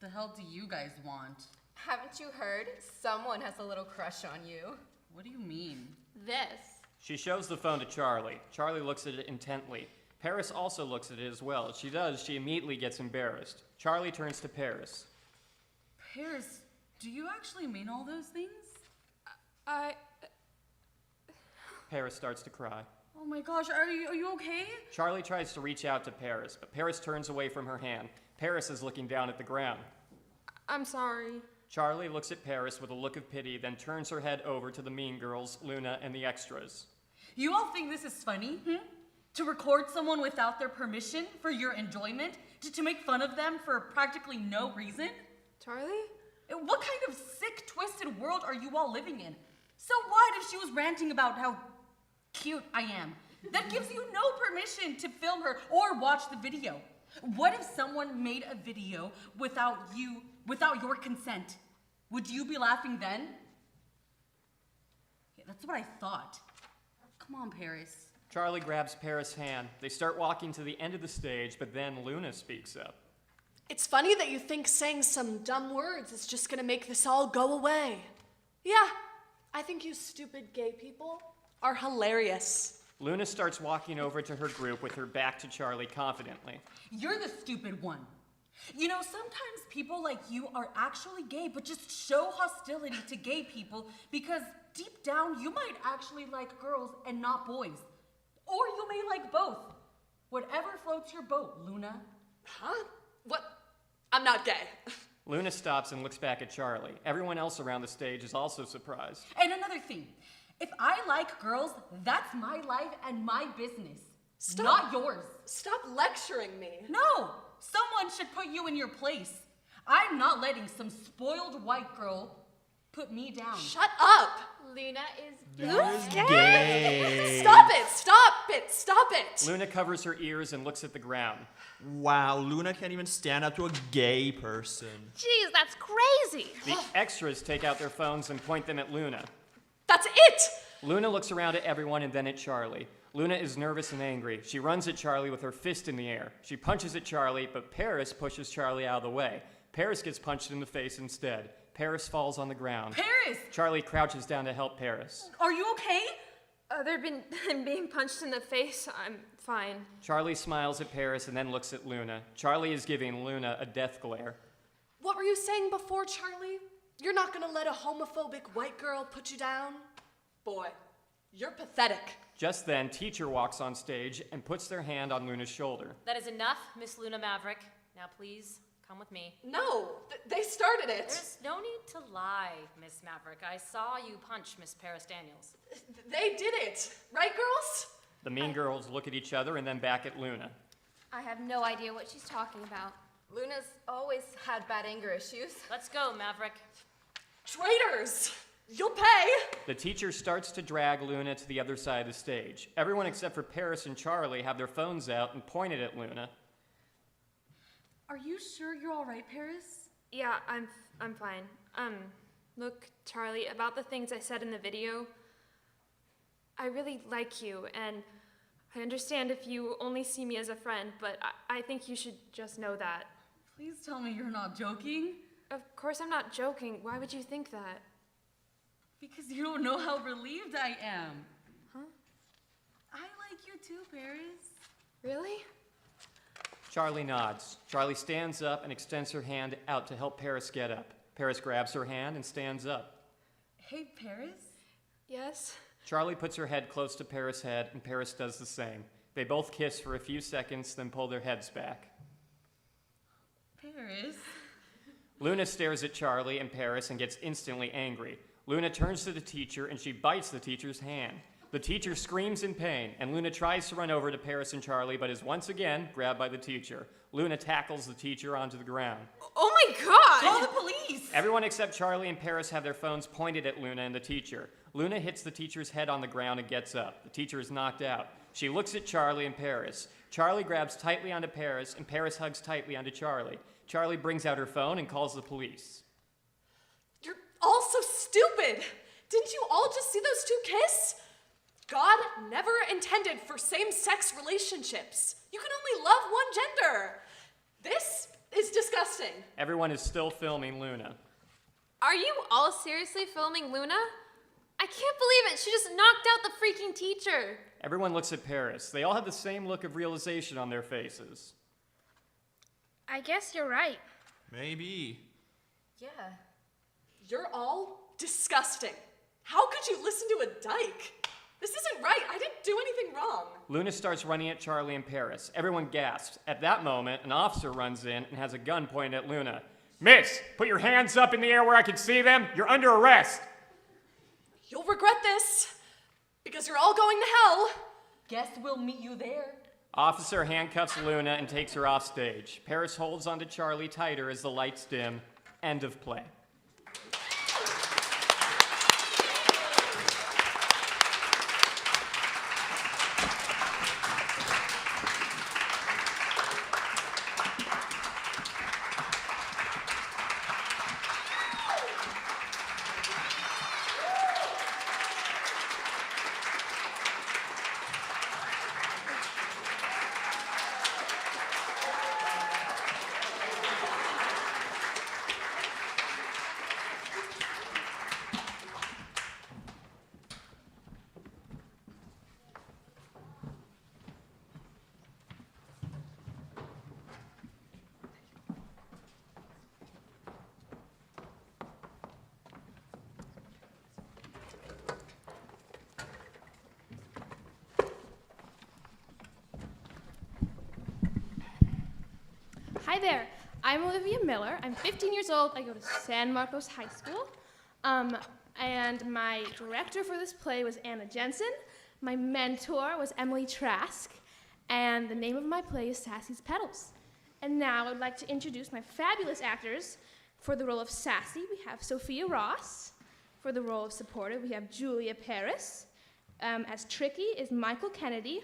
The hell do you guys want? Haven't you heard? Someone has a little crush on you. What do you mean? This. She shows the phone to Charlie. Charlie looks at it intently. Paris also looks at it as well. As she does, she immediately gets embarrassed. Charlie turns to Paris. Paris, do you actually mean all those things? Paris starts to cry. Oh my gosh, are you okay? Charlie tries to reach out to Paris, but Paris turns away from her hand. Paris is looking down at the ground. I'm sorry. Charlie looks at Paris with a look of pity, then turns her head over to the Mean Girls, Luna, and the extras. You all think this is funny, To record someone without their permission for your enjoyment? To make fun of them for practically no reason? Charlie? What kind of sick, twisted world are you all living in? So what if she was ranting about how cute I am? That gives you no permission to film her or watch the video. What if someone made a video without your consent? Would you be laughing then? Yeah, that's what I thought. Come on, Paris. Charlie grabs Paris' hand. They start walking to the end of the stage, but then Luna speaks up. It's funny that you think saying some dumb words is just gonna make this all go away. Yeah, I think you stupid gay people are hilarious. Luna starts walking over to her group with her back to Charlie confidently. You're the stupid one. You know, sometimes people like you are actually gay, but just show hostility to gay people because deep down you might actually like girls and not boys. Or you may like both. Whatever floats your boat, Luna. Huh? What? I'm not gay. Luna stops and looks back at Charlie. Everyone else around the stage is also surprised. And another thing, if I like girls, that's my life and my business. Not yours. Stop lecturing me. No, someone should put you in your place. I'm not letting some spoiled white girl put me down. Shut up. Luna is Luna's gay. Stop it, stop it, stop it. Luna covers her ears and looks at the ground. Wow, Luna can't even stand up to a gay person. Jeez, that's crazy. The extras take out their phones and point them at Luna. That's it! Luna looks around at everyone and then at Charlie. Luna is nervous and angry. She runs at Charlie with her fist in the air. She punches at Charlie, but Paris pushes Charlie out of the way. Paris gets punched in the face instead. Paris falls on the ground. Paris! Charlie crouches down to help Paris. Are you okay? Other than being punched in the face, I'm fine. Charlie smiles at Paris and then looks at Luna. Charlie is giving Luna a death glare. What were you saying before, Charlie? You're not gonna let a homophobic white girl put you down? Boy, you're pathetic. Just then, Teacher walks on stage and puts their hand on Luna's shoulder. That is enough, Miss Luna Maverick. Now please, come with me. No, they started it. There's no need to lie, Miss Maverick. I saw you punch Miss Paris Daniels. They did it. Right, girls? The mean girls look at each other and then back at Luna. I have no idea what she's talking about. Luna's always had bad anger issues. Let's go, Maverick. Traitors! You'll pay! The teacher starts to drag Luna to the other side of the stage. Everyone except for Paris and Charlie have their phones out and pointed at Luna. Are you sure you're all right, Paris? Yeah, I'm fine. Look, Charlie, about the things I said in the video, I really like you, and I understand if you only see me as a friend, but I think you should just know that. Please tell me you're not joking. Of course I'm not joking. Why would you think that? Because you don't know how relieved I am. Huh? I like you too, Paris. Really? Charlie nods. Charlie stands up and extends her hand out to help Paris get up. Paris grabs her hand and stands up. Hey, Paris? Yes? Charlie puts her head close to Paris' head, and Paris does the same. They both kiss for a few seconds, then pull their heads back. Paris? Luna stares at Charlie and Paris and gets instantly angry. Luna turns to the teacher and she bites the teacher's hand. The teacher screams in pain, and Luna tries to run over to Paris and Charlie, but is once again grabbed by the teacher. Luna tackles the teacher onto the ground. Oh my God! Call the police! Everyone except Charlie and Paris have their phones pointed at Luna and the teacher. Luna hits the teacher's head on the ground and gets up. The teacher is knocked out. She looks at Charlie and Paris. Charlie grabs tightly onto Paris, and Paris hugs tightly onto Charlie. Charlie brings out her phone and calls the police. You're all so stupid. Didn't you all just see those two kiss? God never intended for same-sex relationships. You can only love one gender. This is disgusting. Everyone is still filming Luna. Are you all seriously filming Luna? I can't believe it. She just knocked out the freaking teacher. Everyone looks at Paris. They all have the same look of realization on their faces. I guess you're right. Maybe. Yeah. You're all disgusting. How could you listen to a dyke? This isn't right. I didn't do anything wrong. Luna starts running at Charlie and Paris. Everyone gasps. At that moment, an officer runs in and has a gun pointed at Luna. Miss, put your hands up in the air where I can see them. You're under arrest. You'll regret this, because you're all going to hell. Guess we'll meet you there. Officer handcuffs Luna and takes her off stage. Paris holds onto Charlie tighter as the lights dim. End of play. Hi there. I'm Olivia Miller. I'm 15 years old. I go to San Marcos High School. And my director for this play was Anna Jensen. My mentor was Emily Trask. And the name of my play is Sassy's Petals. And now I'd like to introduce my fabulous actors. For the role of Sassy, we have Sophia Ross. For the role of Supportive, we have Julia Paris. As Tricky is Michael Kennedy.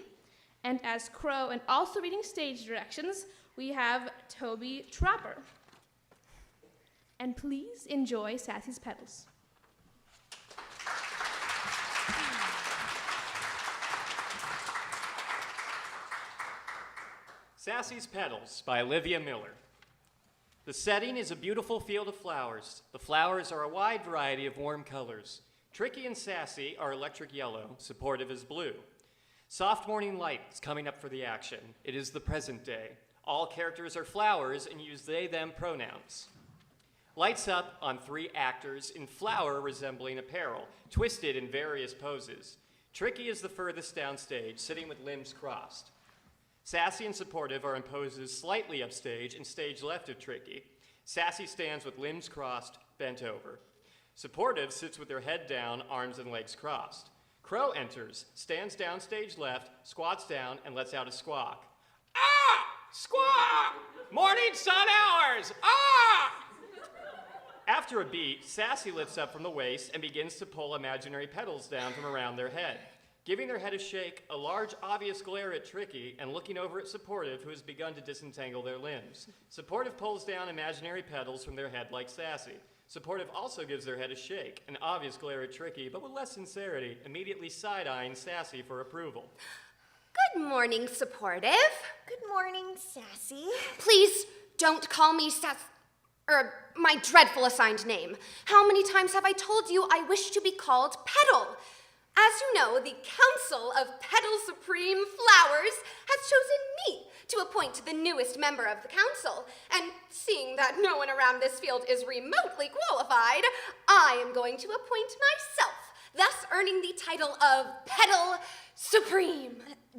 And as Crow, and also reading stage directions, we have Toby Tropper. And please enjoy Sassy's Petals. Sassy's Petals by Olivia Miller. The setting is a beautiful field of flowers. The flowers are a wide variety of warm colors. Tricky and Sassy are electric yellow, Supportive is blue. Soft morning light is coming up for the action. It is the present day. All characters are flowers and use they, them pronouns. Lights up on 3 actors in flower resembling apparel, twisted in various poses. Tricky is the furthest downstage, sitting with limbs crossed. Sassy and Supportive are in poses slightly upstage and stage left of Tricky. Sassy stands with limbs crossed, bent over. Supportive sits with their head down, arms and legs crossed. Crow enters, stands down stage left, squats down, and lets out a squawk. Ah! Squawk! Morning sun hours! Ah! After a beat, Sassy lifts up from the waist and begins to pull imaginary petals down from around their head. Giving their head a shake, a large, obvious glare at Tricky, and looking over at Supportive, who has begun to disentangle their limbs. Supportive pulls down imaginary petals from their head like Sassy. Supportive also gives their head a shake, an obvious glare at Tricky, but with less sincerity, immediately side-eyeing Sassy for approval. Good morning, Supportive. Good morning, Sassy. Please don't call me my dreadful assigned name. How many times have I told you I wish to be called Petal? As you know, the Council of Petal Supreme Flowers has chosen me to appoint the newest member of the council. And seeing that no one around this field is remotely qualified, I am going to appoint myself, thus earning the title of Petal Supreme.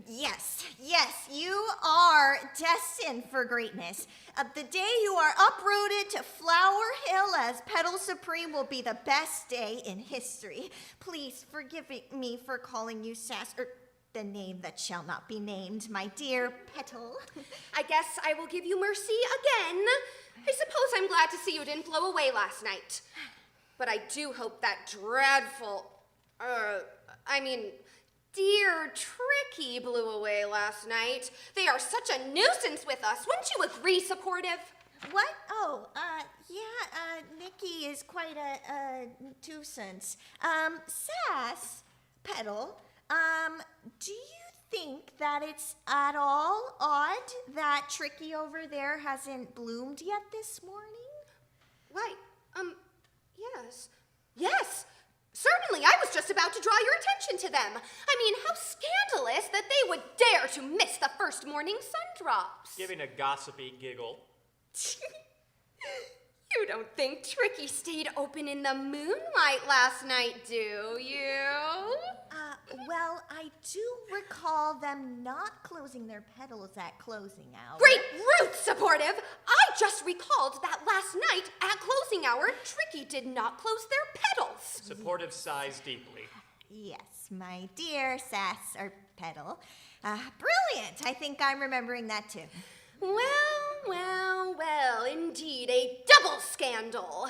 Yes, you are destined for greatness. The day you are uprooted to Flower Hill as Petal Supreme will be the best day in history. Please forgive me for calling you the name that shall not be named, my dear Petal. I guess I will give you mercy again. I suppose I'm glad to see you didn't blow away last night. But I do hope that dreadful, dear Tricky blew away last night. They are such a nuisance with us. Wouldn't you agree, Supportive? What? Oh, Nikki is quite a nuisance. Sass, Petal, do you think that it's at all odd that Tricky over there hasn't bloomed yet this morning? Why, yes. Yes! Certainly, I was just about to draw your attention to them. I mean, how scandalous that they would dare to miss the first morning sun drops. Giving a gossipy giggle. You don't think Tricky stayed open in the moonlight last night, do you? Well, I do recall them not closing their petals at closing hour. Great Ruth, Supportive! I just recalled that last night at closing hour, Tricky did not close their petals. Supportive sighs deeply. Yes, my dear Petal. Brilliant! I think I'm remembering that too. Well, indeed, a double scandal.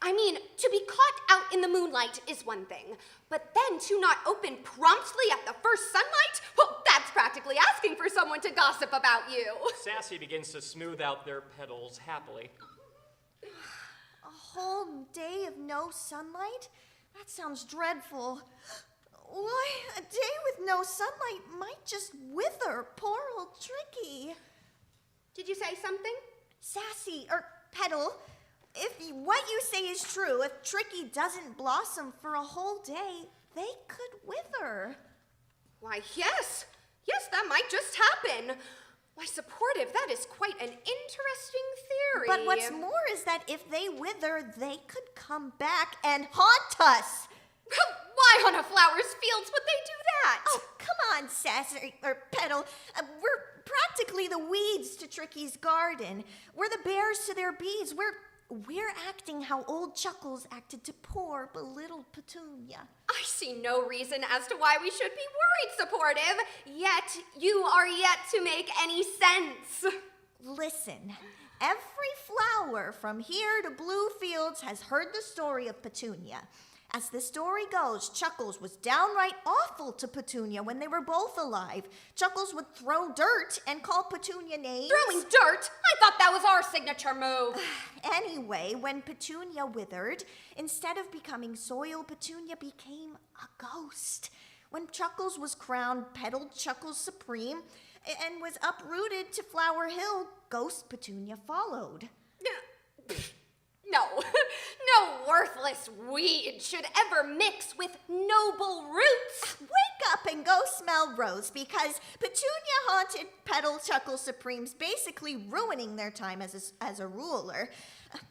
I mean, to be caught out in the moonlight is one thing, but then to not open promptly at the first sunlight? Well, that's practically asking for someone to gossip about you. Sassy begins to smooth out their petals happily. A whole day of no sunlight? That sounds dreadful. Why, a day with no sunlight might just wither poor old Tricky. Did you say something? Sassy, Petal, if what you say is true, if Tricky doesn't blossom for a whole day, they could wither. Why, yes, that might just happen. Why, Supportive, that is quite an interesting theory. But what's more is that if they wither, they could come back and haunt us. Why on a flower's fields would they do that? Oh, come on, Sassy, Petal. We're practically the weeds to Tricky's garden. We're the bears to their bees. We're acting how old Chuckles acted to poor, belittled Petunia. I see no reason as to why we should be worried, Supportive. Yet you are yet to make any sense. Listen, every flower from here to Blue Fields has heard the story of Petunia. As the story goes, Chuckles was downright awful to Petunia when they were both alive. Chuckles would throw dirt and call Petunia names. Throwing dirt? I thought that was our signature move. Anyway, when Petunia withered, instead of becoming soil, Petunia became a ghost. When Chuckles was crowned Petal Chuckles Supreme and was uprooted to Flower Hill, Ghost Petunia followed. No, no worthless weed should ever mix with noble roots. Wake up and go smell Rose, because Petunia haunted Petal Chuckle Supremes, basically ruining their time as a ruler.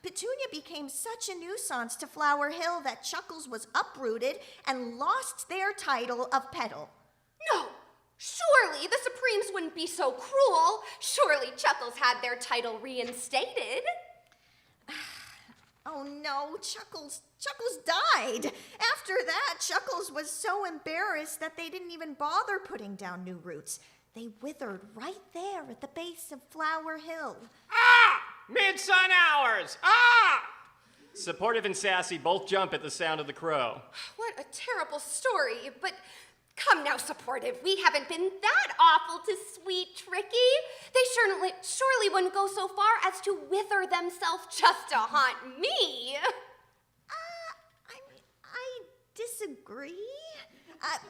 Petunia became such a nuisance to Flower Hill that Chuckles was uprooted and lost their title of Petal. No, surely the Supremes wouldn't be so cruel. Surely Chuckles had their title reinstated. Oh no, Chuckles died. After that, Chuckles was so embarrassed that they didn't even bother putting down new roots. They withered right there at the base of Flower Hill. Ah! Mid-sun hours! Ah! Supportive and Sassy both jump at the sound of the crow. What a terrible story, but come now, Supportive. We haven't been that awful to sweet Tricky. They surely wouldn't go so far as to wither themselves just to haunt me. I disagree.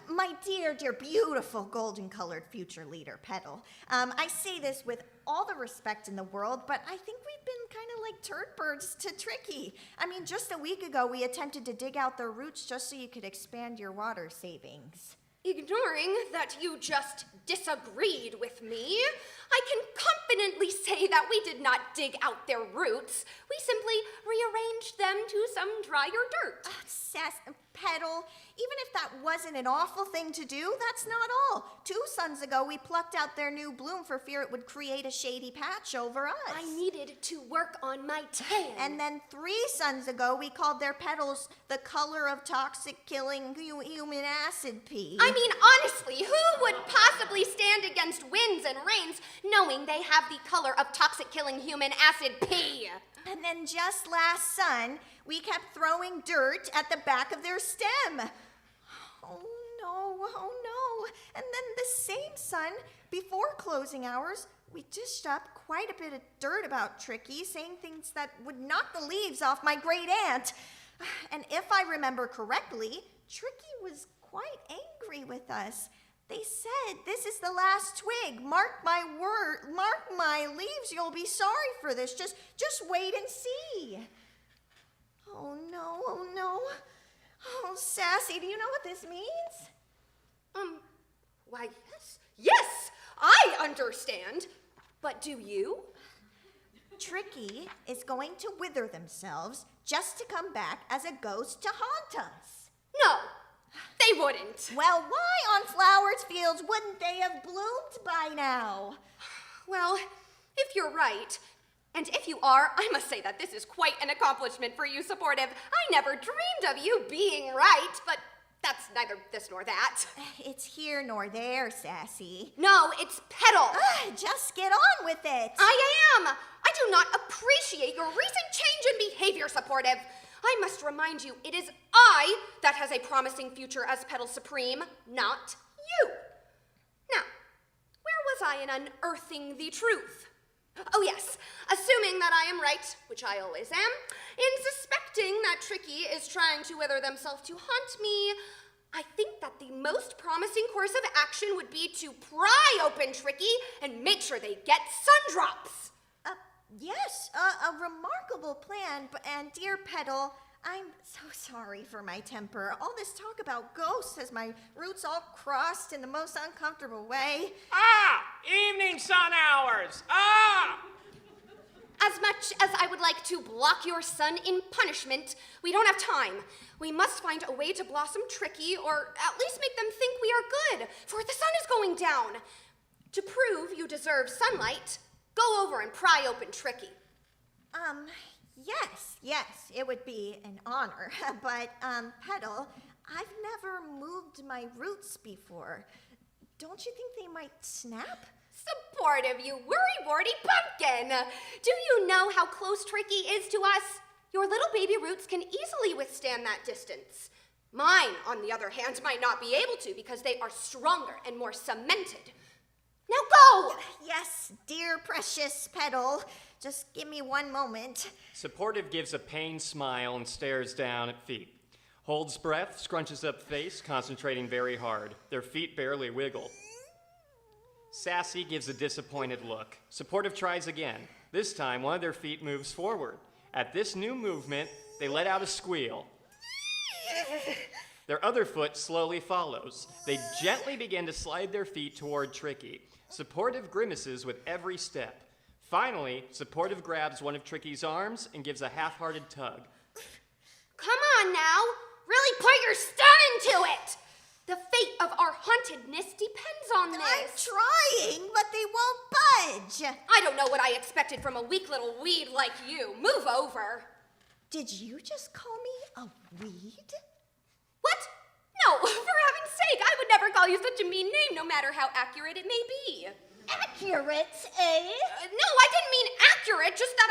My dear, beautiful golden-colored future leader, Petal. I say this with all the respect in the world, but I think we've been kind of like turd birds to Tricky. I mean, just a week ago, we attempted to dig out their roots just so you could expand your water savings. Ignoring that you just disagreed with me, I can confidently say that we did not dig out their roots. We simply rearranged them to some drier dirt. Petal, even if that wasn't an awful thing to do, that's not all. 2 suns ago, we plucked out their new bloom for fear it would create a shady patch over us. I needed to work on my tan. And then 3 suns ago, we called their petals the color of toxic-killing human acid pea. I mean, honestly, who would possibly stand against winds and rains knowing they have the color of toxic-killing human acid pea? And then just last sun, we kept throwing dirt at the back of their stem. Oh no. And then the same sun, before closing hours, we dished up quite a bit of dirt about Tricky, saying things that would knock the leaves off my great aunt. And if I remember correctly, Tricky was quite angry with us. They said, "This is the last twig. Mark my leaves. You'll be sorry for this. Just wait and see." Oh no. Oh, Sassy, do you know what this means? Why, yes, I understand. But do you? Tricky is going to wither themselves just to come back as a ghost to haunt us. No, they wouldn't. Well, why on Flowers Fields wouldn't they have bloomed by now? Well, if you're right, and if you are, I must say that this is quite an accomplishment for you, Supportive. I never dreamed of you being right, but that's neither this nor that. It's here nor there, Sassy. No, it's Petal. Just get on with it. I am. I do not appreciate your recent change in behavior, Supportive. I must remind you, it is I that has a promising future as Petal Supreme, not you. Now, where was I in unearthing the truth? Oh yes, assuming that I am right, which I always am, in suspecting that Tricky is trying to wither themselves to haunt me, I think that the most promising course of action would be to pry open Tricky and make sure they get sun drops. Yes, a remarkable plan, and dear Petal, I'm so sorry for my temper. All this talk about ghosts has my roots all crossed in the most uncomfortable way. Evening sun hours! As much as I would like to block your sun in punishment, we don't have time. We must find a way to blossom Tricky, or at least make them think we are good, for the sun is going down. To prove you deserve sunlight, go over and pry open Tricky. Yes, it would be an honor. But, Petal, I've never moved my roots before. Don't you think they might snap? Supportive, you worry-warty pumpkin! Do you know how close Tricky is to us? Your little baby roots can easily withstand that distance. Mine, on the other hand, might not be able to because they are stronger and more cemented. Now go! Yes, dear precious Petal. Just give me one moment. Supportive gives a pained smile and stares down at feet. Holds breath, scrunches up face, concentrating very hard. Their feet barely wiggle. Sassy gives a disappointed look. Supportive tries again. This time, one of their feet moves forward. At this new movement, they let out a squeal. Their other foot slowly follows. They gently begin to slide their feet toward Tricky. Supportive grimaces with every step. Finally, Supportive grabs one of Tricky's arms and gives a half-hearted tug. Come on now! Really put your star into it! The fate of our hauntedness depends on this. I'm trying, but they won't budge. I don't know what I expected from a weak little weed like you. Move over. Did you just call me a weed? What? No, for heaven's sake, I would never call you such a mean name, no matter how accurate it may be. Accurate, eh? No, I didn't mean accurate, just that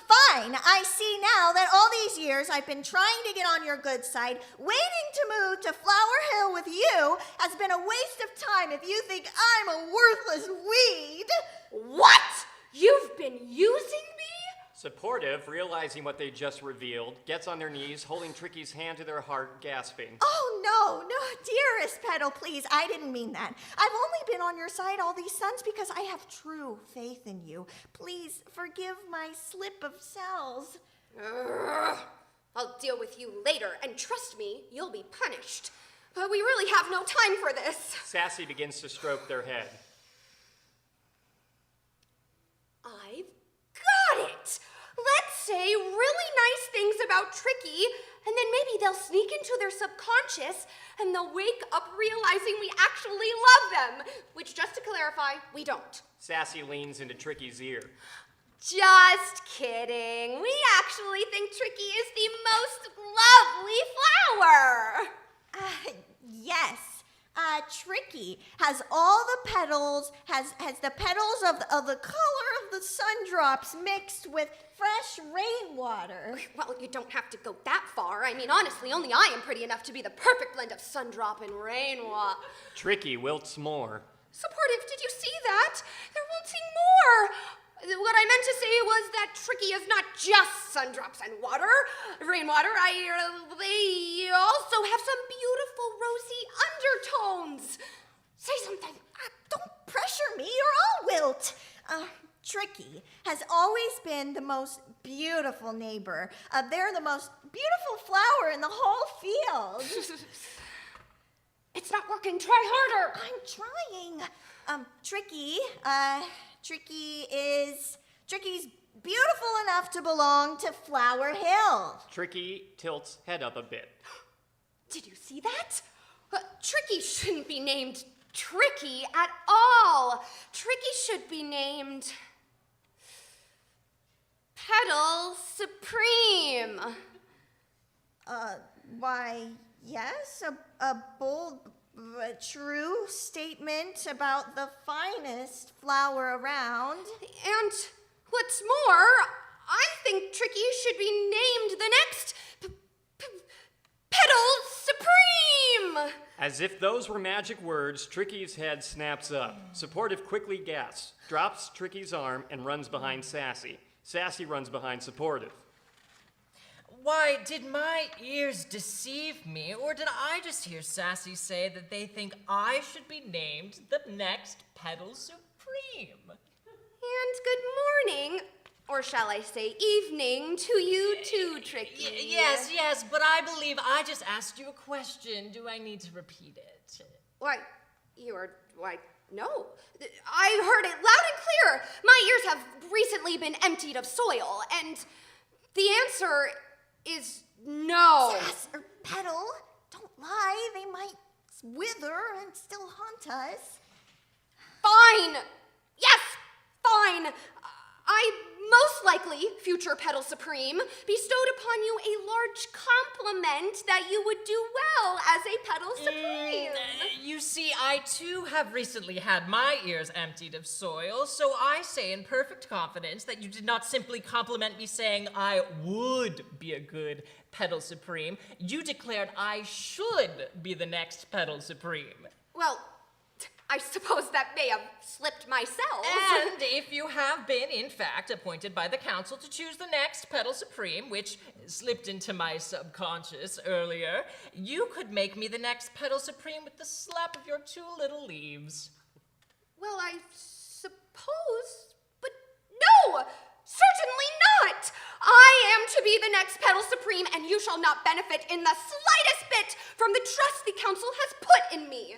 Fine. I see now that all these years I've been trying to get on your good side. Waiting to move to Flower Hill with you has been a waste of time if you think I'm a worthless weed. What? You've been using me? Supportive, realizing what they just revealed, gets on their knees, holding Tricky's hand to their heart, gasping. Oh, no, dearest Petal, please, I didn't mean that. I've only been on your side all these suns because I have true faith in you. Please forgive my slip of cells. I'll deal with you later, and trust me, you'll be punished. But we really have no time for this. Sassy begins to stroke their head. I've got it! Let's say really nice things about Tricky, and then maybe they'll sneak into their subconscious and they'll wake up realizing we actually love them, which, just to clarify, we don't. Sassy leans into Tricky's ear. Just kidding. We actually think Tricky is the most lovely flower. Yes. Tricky has all the petals, has the petals of the color of the sundrops mixed with fresh rainwater. Well, you don't have to go that far. I mean, honestly, only I am pretty enough to be the perfect blend of sundrop and rainwater. Tricky wilts more. Supportive, did you see that? They're wilting more. What I meant to say was that Tricky is not just sundrops and water, rainwater. They also have some beautiful rosy undertones. Say something. Don't pressure me or I'll wilt. Tricky has always been the most beautiful neighbor. They're the most beautiful flower in the whole field. It's not working. Try harder. I'm trying. Tricky's beautiful enough to belong to Flower Hill. Tricky tilts head up a bit. Did you see that? Tricky shouldn't be named Tricky at all. Tricky should be named Petal Supreme. Why, yes, a bold, true statement about the finest flower around. And what's more, I think Tricky should be named the next Petal Supreme! As if those were magic words, Tricky's head snaps up. Supportive quickly gasps, drops Tricky's arm, and runs behind Sassy. Sassy runs behind Supportive. Why, did my ears deceive me, or did I just hear Sassy say that they think I should be named the next Petal Supreme? And good morning, or shall I say evening, to you too, Tricky. Yes, but I believe I just asked you a question. Do I need to repeat it? Why, no. I heard it loud and clear. My ears have recently been emptied of soil, and the answer is no. Sass or Petal, don't lie. They might wither and still haunt us. Fine. Yes, fine. I most likely, future Petal Supreme, bestowed upon you a large compliment that you would do well as a Petal Supreme. You see, I too have recently had my ears emptied of soil, so I say in perfect confidence that you did not simply compliment me saying I would be a good Petal Supreme. You declared I should be the next Petal Supreme. Well, I suppose that may have slipped myself. And if you have been, in fact, appointed by the council to choose the next Petal Supreme, which slipped into my subconscious earlier, you could make me the next Petal Supreme with the slap of your two little leaves. Well, I suppose, but no! Certainly not! I am to be the next Petal Supreme, and you shall not benefit in the slightest bit from the trust the council has put in me.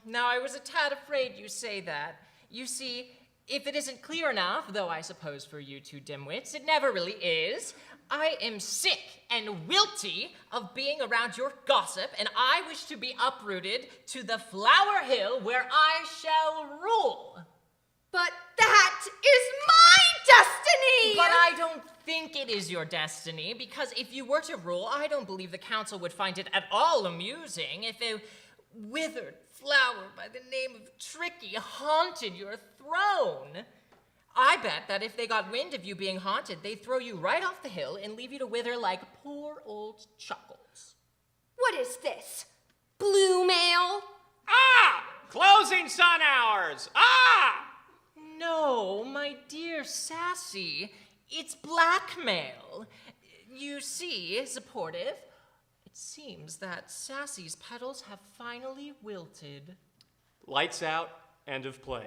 Now, I was a tad afraid you say that. You see, if it isn't clear enough, though I suppose for you two dimwits, it never really is, I am sick and wilty of being around your gossip, and I wish to be uprooted to the Flower Hill where I shall rule. But that is my destiny! But I don't think it is your destiny, because if you were to rule, I don't believe the council would find it at all amusing if a withered flower by the name of Tricky haunted your throne. I bet that if they got wind of you being haunted, they'd throw you right off the hill and leave you to wither like poor old Chuckles. What is this? Blue mail? Ah! Closing sun hours! Ah! No, my dear Sassy, it's blackmail. You see, supportive, it seems that Sassy's petals have finally wilted. Lights out, end of play.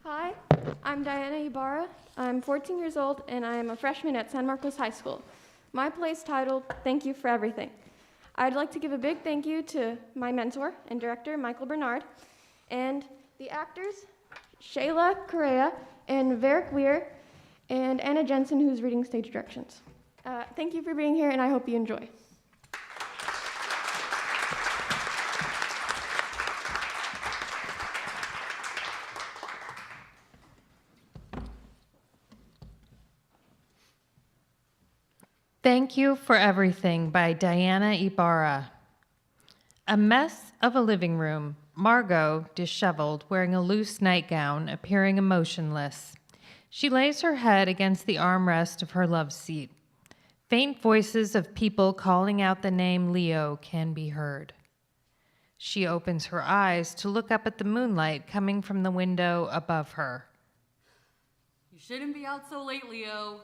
Hi, I'm Diana Ibarra. I'm 14 years old and I'm a freshman at San Marcos High School. My play's titled Thank You for Everything. I'd like to give a big thank you to my mentor and director, Michael Bernard, and the actors, Shayla Correa and Varric Weir, and Anna Jensen, who's reading stage directions. Thank you for being here, and I hope you enjoy. Thank You for Everything by Diana Ibarra. A mess of a living room, Margot, disheveled, wearing a loose nightgown, appearing emotionless. She lays her head against the armrest of her love seat. Faint voices of people calling out the name Leo can be heard. She opens her eyes to look up at the moonlight coming from the window above her. You shouldn't be out so late, Leo.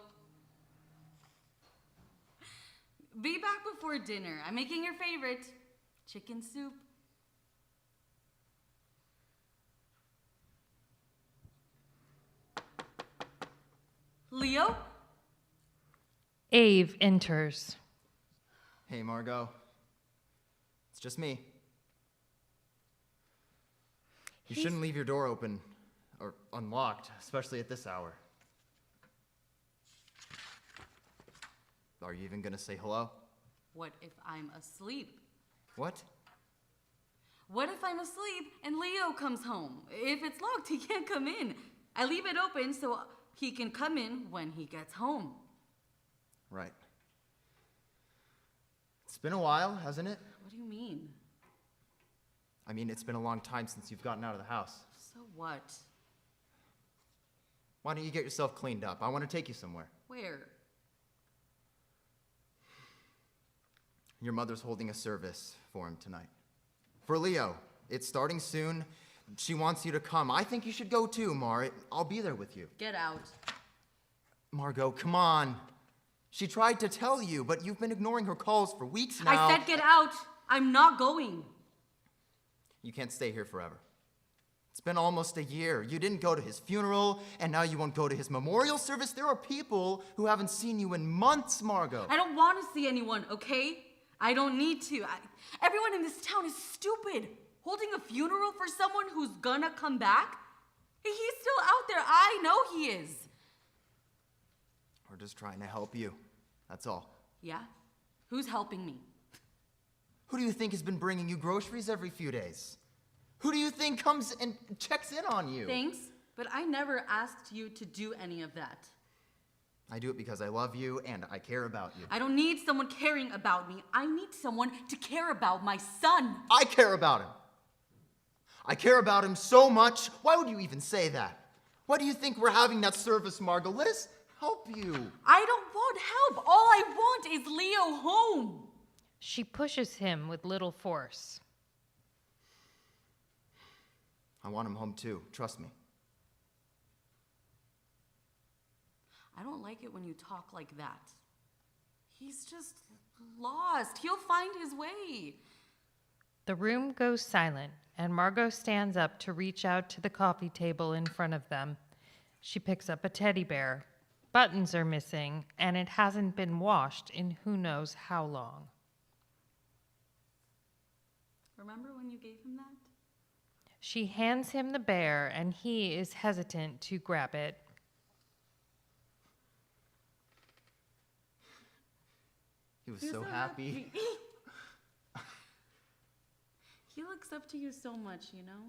Be back before dinner. I'm making your favorite, chicken soup. Leo? Ave enters. Hey, Margot. It's just me. You shouldn't leave your door open or unlocked, especially at this hour. Are you even gonna say hello? What if I'm asleep? What? What if I'm asleep and Leo comes home? If it's locked, he can't come in. I leave it open so he can come in when he gets home. Right. It's been a while, hasn't it? What do you mean? I mean, it's been a long time since you've gotten out of the house. So what? Why don't you get yourself cleaned up? I want to take you somewhere. Where? Your mother's holding a service for him tonight. For Leo. It's starting soon. She wants you to come. I think you should go too, Mar. I'll be there with you. Get out. Margot, come on. She tried to tell you, but you've been ignoring her calls for weeks now. I said get out. I'm not going. You can't stay here forever. It's been almost a year. You didn't go to his funeral, and now you won't go to his memorial service. There are people who haven't seen you in months, Margot. I don't want to see anyone, okay? I don't need to. Everyone in this town is stupid. Holding a funeral for someone who's gonna come back? He's still out there. I know he is. We're just trying to help you. That's all. Yeah? Who's helping me? Who do you think has been bringing you groceries every few days? Who do you think comes and checks in on you? Thanks, but I never asked you to do any of that. I do it because I love you and I care about you. I don't need someone caring about me. I need someone to care about my son. I care about him. I care about him so much. Why would you even say that? Why do you think we're having that service, Margot? Let us help you. I don't want help. All I want is Leo home. She pushes him with little force. I want him home too. Trust me. I don't like it when you talk like that. He's just lost. He'll find his way. The room goes silent, and Margot stands up to reach out to the coffee table in front of them. She picks up a teddy bear. Buttons are missing, and it hasn't been washed in who knows how long. Remember when you gave him that? She hands him the bear, and he is hesitant to grab it. He was so happy. He looks up to you so much, you know?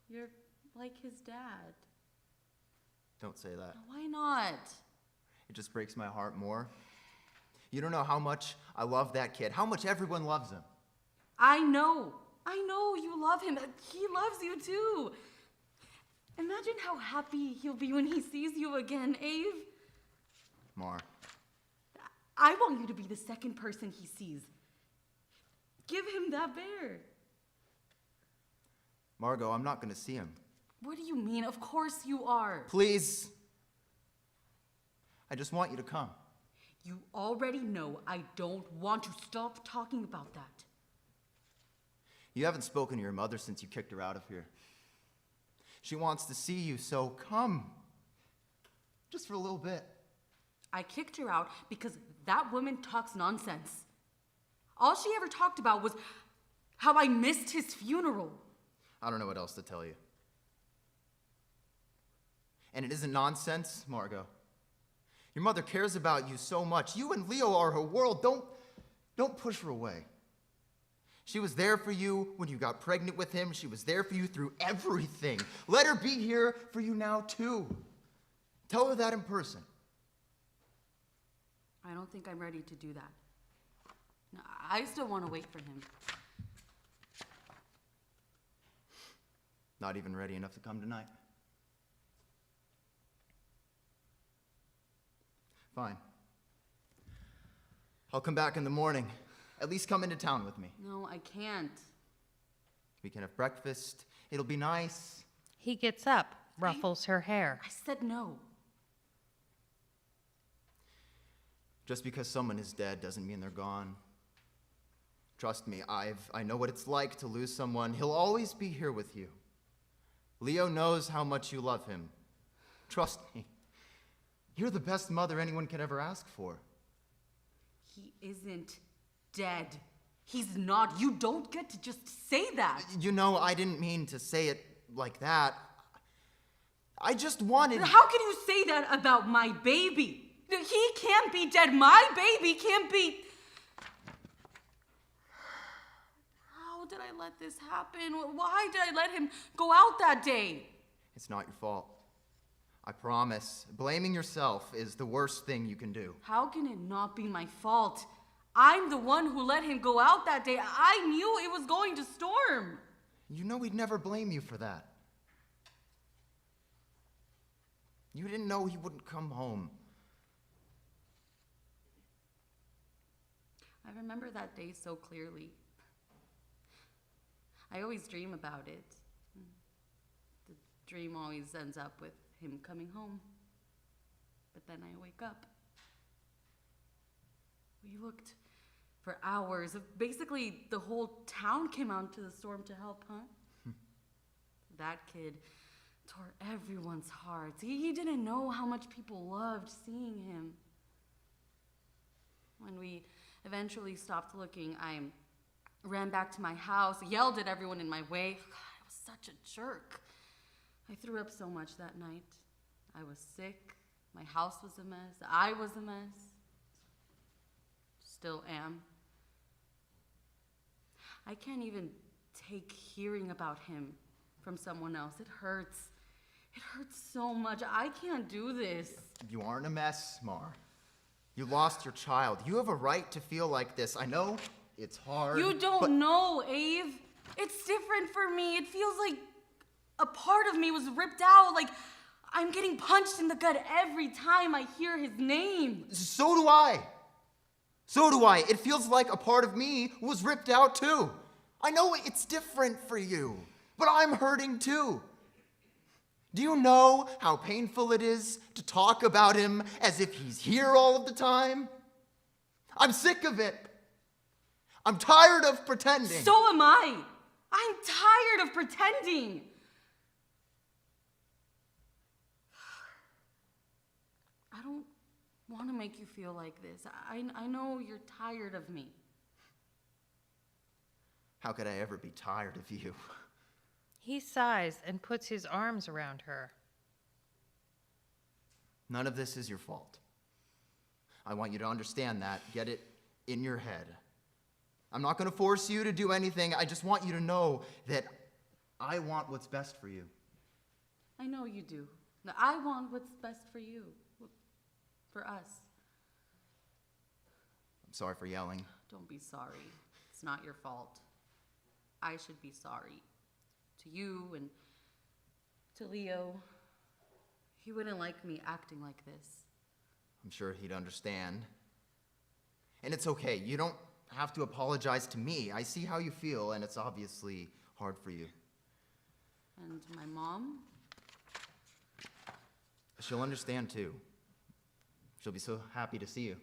You're like his dad. Don't say that. Why not? It just breaks my heart more. You don't know how much I love that kid, how much everyone loves him. I know you love him. He loves you too. Imagine how happy he'll be when he sees you again, Ave. Mar. I want you to be the second person he sees. Give him that bear. Margot, I'm not going to see him. What do you mean? Of course you are. Please. I just want you to come. You already know I don't want to. Stop talking about that. You haven't spoken to your mother since you kicked her out of here. She wants to see you, so come. Just for a little bit. I kicked her out because that woman talks nonsense. All she ever talked about was how I missed his funeral. I don't know what else to tell you. And it isn't nonsense, Margot. Your mother cares about you so much. You and Leo are her world. Don't push her away. She was there for you when you got pregnant with him. She was there for you through everything. Let her be here for you now, too. Tell her that in person. I don't think I'm ready to do that. No, I still want to wait for him. Not even ready enough to come tonight. Fine. I'll come back in the morning. At least come into town with me. No, I can't. We can have breakfast. It'll be nice. He gets up, ruffles her hair. I said no. Just because someone is dead doesn't mean they're gone. Trust me, I know what it's like to lose someone. He'll always be here with you. Leo knows how much you love him. Trust me. You're the best mother anyone could ever ask for. He isn't dead. He's not. You don't get to just say that. You know, I didn't mean to say it like that. I just wanted... How can you say that about my baby? He can't be dead. My baby can't be... How did I let this happen? Why did I let him go out that day? It's not your fault. I promise. Blaming yourself is the worst thing you can do. How can it not be my fault? I'm the one who let him go out that day. I knew it was going to storm. You know we'd never blame you for that. You didn't know he wouldn't come home. I remember that day so clearly. I always dream about it. dream always ends up with him coming home. But then I wake up. We looked for hours. Basically, the whole town came out to the storm to help, huh? That kid tore everyone's hearts. He didn't know how much people loved seeing him. When we eventually stopped looking, I ran back to my house, yelled at everyone in my way. God, I was such a jerk. I threw up so much that night. I was sick. My house was a mess. I was a mess. Still am. I can't even take hearing about him from someone else. It hurts. It hurts so much. I can't do this. You aren't a mess, Mar. You lost your child. You have a right to feel like this. I know it's hard. You don't know, Ave. It's different for me. It feels like a part of me was ripped out. Like I'm getting punched in the gut every time I hear his name. So do I. So do I. It feels like a part of me was ripped out too. I know it's different for you, but I'm hurting too. Do you know how painful it is to talk about him as if he's here all of the time? I'm sick of it. I'm tired of pretending. So am I. I'm tired of pretending. I don't want to make you feel like this. I know you're tired of me. How could I ever be tired of you? He sighs and puts his arms around her. None of this is your fault. I want you to understand that. Get it in your head. I'm not going to force you to do anything. I just want you to know that I want what's best for you. I know you do. I want what's best for you. For us. I'm sorry for yelling. Don't be sorry. It's not your fault. I should be sorry. To you and to Leo. He wouldn't like me acting like this. I'm sure he'd understand. And it's okay. You don't have to apologize to me. I see how you feel, and it's obviously hard for you. And my mom? She'll understand too. She'll be so happy to see you.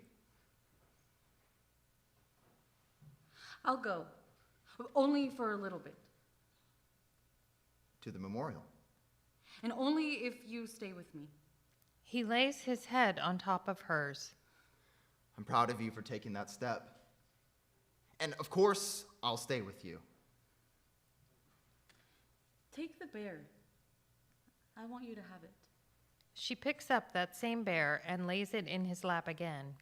I'll go. Only for a little bit. To the memorial. And only if you stay with me. He lays his head on top of hers. I'm proud of you for taking that step. And of course, I'll stay with you. Take the bear. I want you to have it. She picks up that same bear and lays it in his lap again.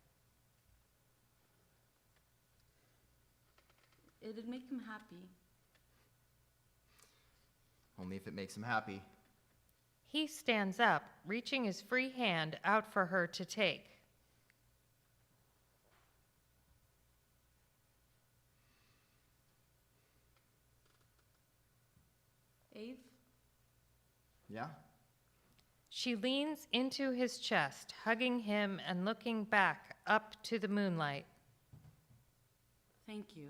It'd make him happy. Only if it makes him happy. He stands up, reaching his free hand out for her to take. Ave? Yeah? She leans into his chest, hugging him and looking back up to the moonlight. Thank you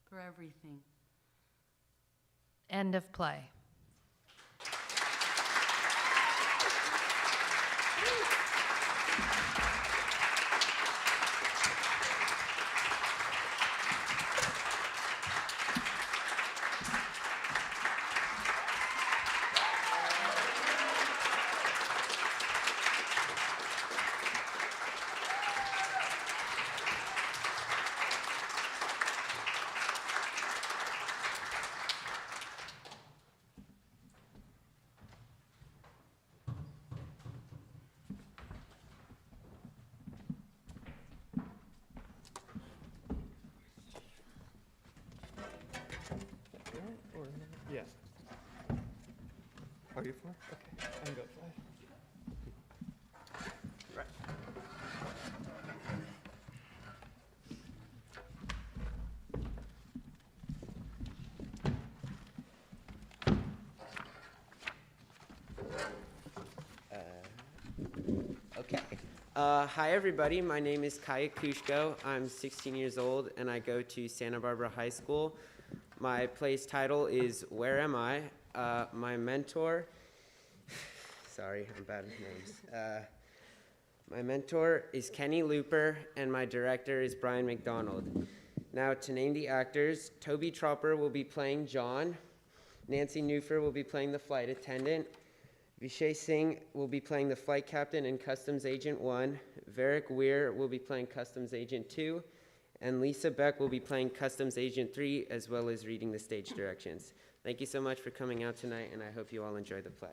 for everything. End of play. Yeah. Are you for? Okay, I'm go fly. Right. Okay. Hi, everybody. My name is Kaya Kushko. I'm 16 years old, and I go to Santa Barbara High School. My play's title is Where Am I? My mentor, sorry, I'm bad with names. My mentor is Kenny Looper, and my director is Brian McDonald. Now, to name the actors, Toby Tropper will be playing John. Nancy Newfer will be playing the flight attendant. Vishay Singh will be playing the flight captain and Customs Agent 1. Varric Weir will be playing Customs Agent 2. And Lisa Beck will be playing Customs Agent 3, as well as reading the stage directions. Thank you so much for coming out tonight, and I hope you all enjoy the play.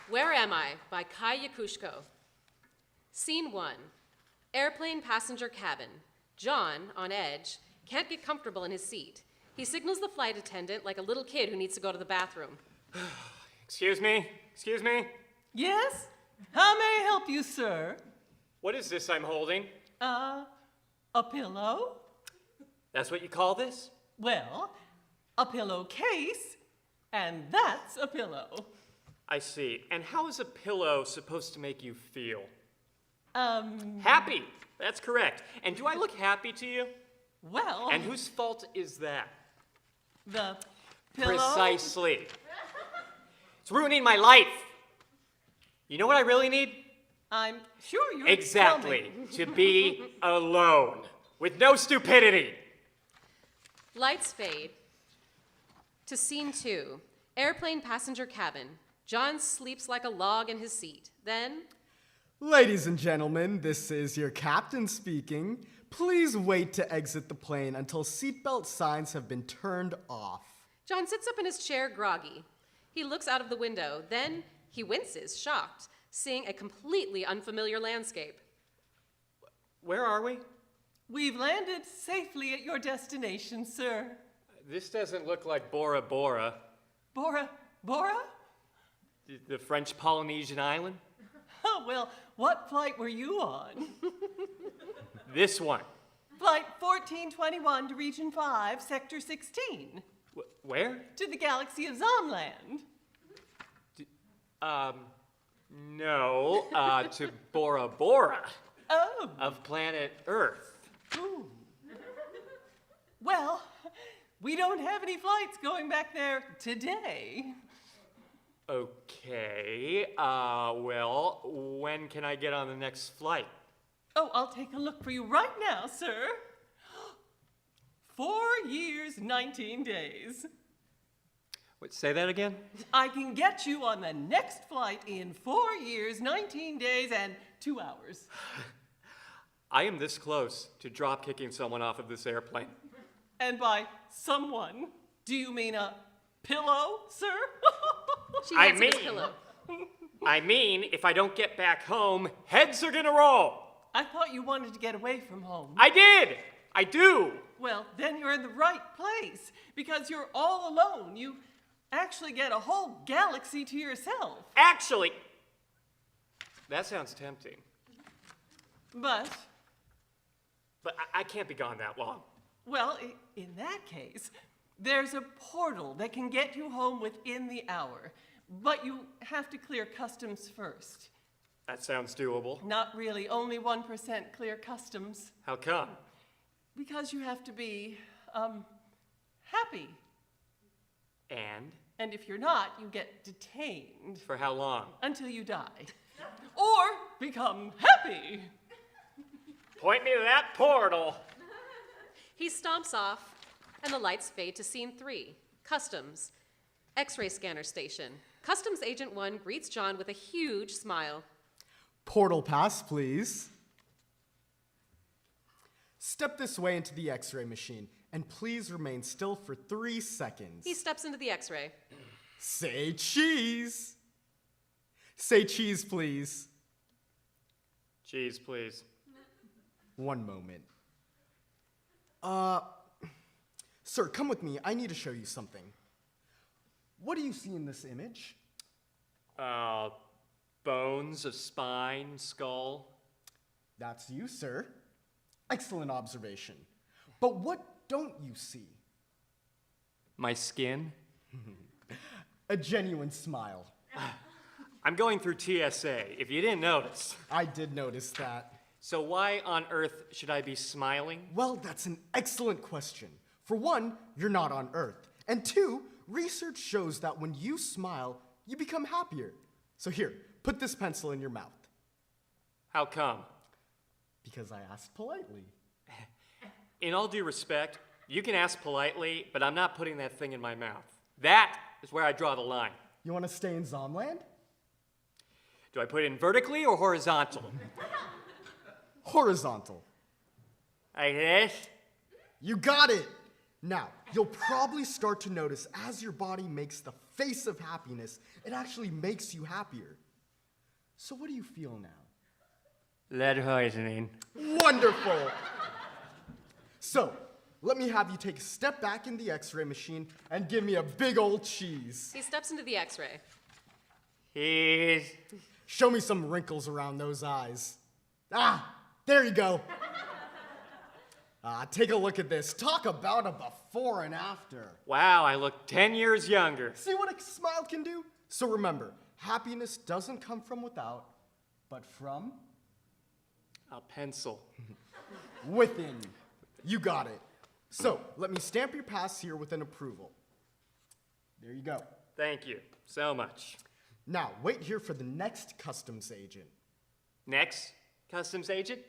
Where Am I? By Kai Yakushko. Scene 1. Airplane passenger cabin. John, on edge, can't get comfortable in his seat. He signals the flight attendant like a little kid who needs to go to the bathroom. Excuse me? Excuse me? Yes? How may I help you, sir? What is this I'm holding? A pillow? That's what you call this? Well, a pillowcase, and that's a pillow. I see. And how is a pillow supposed to make you feel? Happy. That's correct. And do I look happy to you? Well... And whose fault is that? The pillow? Precisely. It's ruining my life. You know what I really need? I'm sure you Exactly. To be alone. With no stupidity. Lights fade. To scene 2. Airplane passenger cabin. John sleeps like a log in his seat. Then... Ladies and gentlemen, this is your captain speaking. Please wait to exit the plane until seatbelt signs have been turned off. John sits up in his chair, groggy. He looks out of the window. Then he winces, shocked, seeing a completely unfamiliar landscape. Where are we? We've landed safely at your destination, sir. This doesn't look like Bora Bora. Bora? The French Polynesian island? Oh, well, what flight were you on? This one. Flight 1421 to Region 5, Sector 16. Where? To the galaxy of Zomland. No, to Bora Bora. Oh. Of planet Earth. Ooh. Well, we don't have any flights going back there today. Okay, well, when can I get on the next flight? Oh, I'll take a look for you right now, sir. 4 years, 19 days. Wait, say that again? I can get you on the next flight in 4 years, 19 days, and 2 hours. I am this close to drop kicking someone off of this airplane. And by someone, do you mean a pillow, sir? I mean, if I don't get back home, heads are gonna roll. I thought you wanted to get away from home. I did! I do! Well, then you're in the right place, because you're all alone. You actually get a whole galaxy to yourself. Actually, that sounds tempting. But I can't be gone that long. Well, in that case, there's a portal that can get you home within the hour. But you have to clear customs first. That sounds doable. Not really. Only 1% clear customs. How come? Because you have to be, happy. And if you're not, you get detained. For how long? Until you die. Or become happy. Point me to that portal. He stomps off, and the lights fade to scene 3. Customs. X-ray scanner station. Customs Agent 1 greets John with a huge smile. Portal pass, please. Step this way into the X-ray machine, and please remain still for 3 seconds. He steps into the X-ray. Say cheese. Say cheese, please. Cheese, please. 1 moment. Sir, come with me. I need to show you something. What do you see in this image? Bones, a spine, skull. That's you, sir. Excellent observation. But what don't you see? My skin? A genuine smile. I'm going through TSA, if you didn't notice. I did notice that. So why on earth should I be smiling? Well, that's an excellent question. For one, you're not on Earth. And two, research shows that when you smile, you become happier. So here, put this pencil in your mouth. How come? Because I asked politely. In all due respect, you can ask politely, but I'm not putting that thing in my mouth. That is where I draw the line. You want to stay in Zomland? Do I put it in vertically or horizontal? Horizontal. Like this? You got it! Now, you'll probably start to notice as your body makes the face of happiness, it actually makes you happier. So what do you feel now? Lead poisoning. Wonderful! So, let me have you take a step back in the x-ray machine and give me a big old cheese. He steps into the x-ray. Cheese. Show me some wrinkles around those eyes. Ah, there you go. Take a look at this. Talk about a before and after. Wow, I look 10 years younger. See what a smile can do? So remember, happiness doesn't come from without, but from? A pencil. Within. You got it. So, let me stamp your pass here with an approval. There you go. Thank you so much. Now, wait here for the next customs agent. Next, customs agent?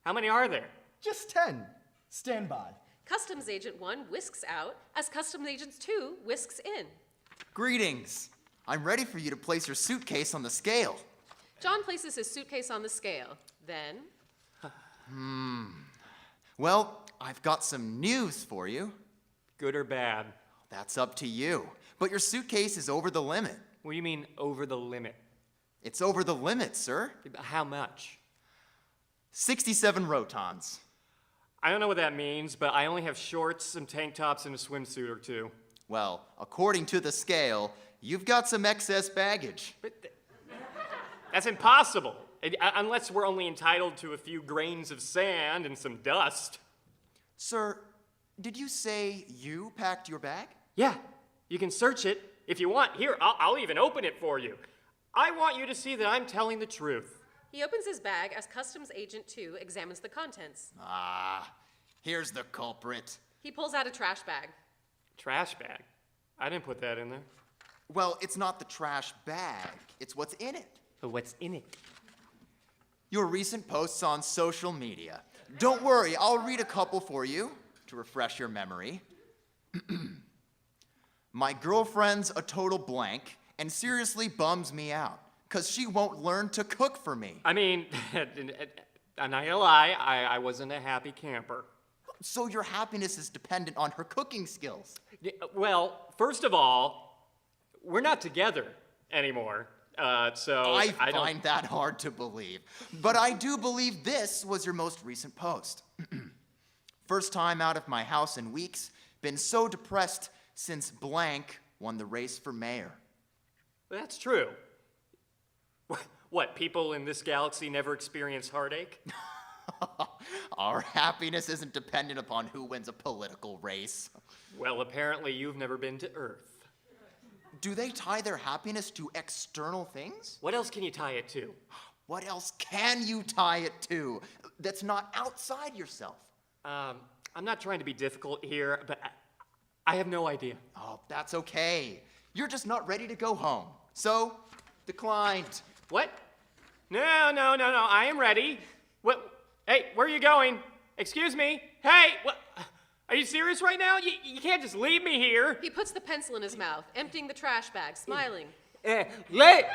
How many are there? Just 10. Stand by. Customs Agent 1 whisks out as Customs Agent 2 whisks in. Greetings. I'm ready for you to place your suitcase on the scale. John places his suitcase on the scale. Then, Well, I've got some news for you. Good or bad? That's up to you. But your suitcase is over the limit. What do you mean, over the limit? It's over the limit, sir. How much? 67 rotons. I don't know what that means, but I only have shorts, some tank tops, and a swimsuit or two. Well, according to the scale, you've got some excess baggage. But that's impossible, unless we're only entitled to a few grains of sand and some dust. Sir, did you say you packed your bag? Yeah, you can search it if you want. Here, I'll even open it for you. I want you to see that I'm telling the truth. he opens his bag as Customs Agent 2 examines the contents. Here's the culprit. He pulls out a trash bag. Trash bag? I didn't put that in there. Well, it's not the trash bag, it's what's in it. But what's in it? Your recent posts on social media. Don't worry, I'll read a couple for you to refresh your memory. My girlfriend's a total blank and seriously bums me out because she won't learn to cook for me. I mean, I'm not gonna lie, I wasn't a happy camper. So your happiness is dependent on her cooking skills. Well, first of all, we're not together anymore. So I don't... find that hard to believe. But I do believe this was your most recent post. First time out of my house in weeks. Been so depressed since blank won the race for mayor. That's true. What, people in this galaxy never experience heartache? Our happiness isn't dependent upon who wins a political race. Well, apparently you've never been to Earth. Do they tie their happiness to external things? What else can you tie it to? What else can you tie it to that's not outside yourself? I'm not trying to be difficult here, but I have no idea. Oh, that's okay. You're just not ready to go home. So, declined. What? No, I am ready. What? Hey, where are you going? Excuse me? Hey, what? Are you serious right now? You can't just leave me here. He puts the pencil in his mouth, emptying the trash bag, smiling. Look,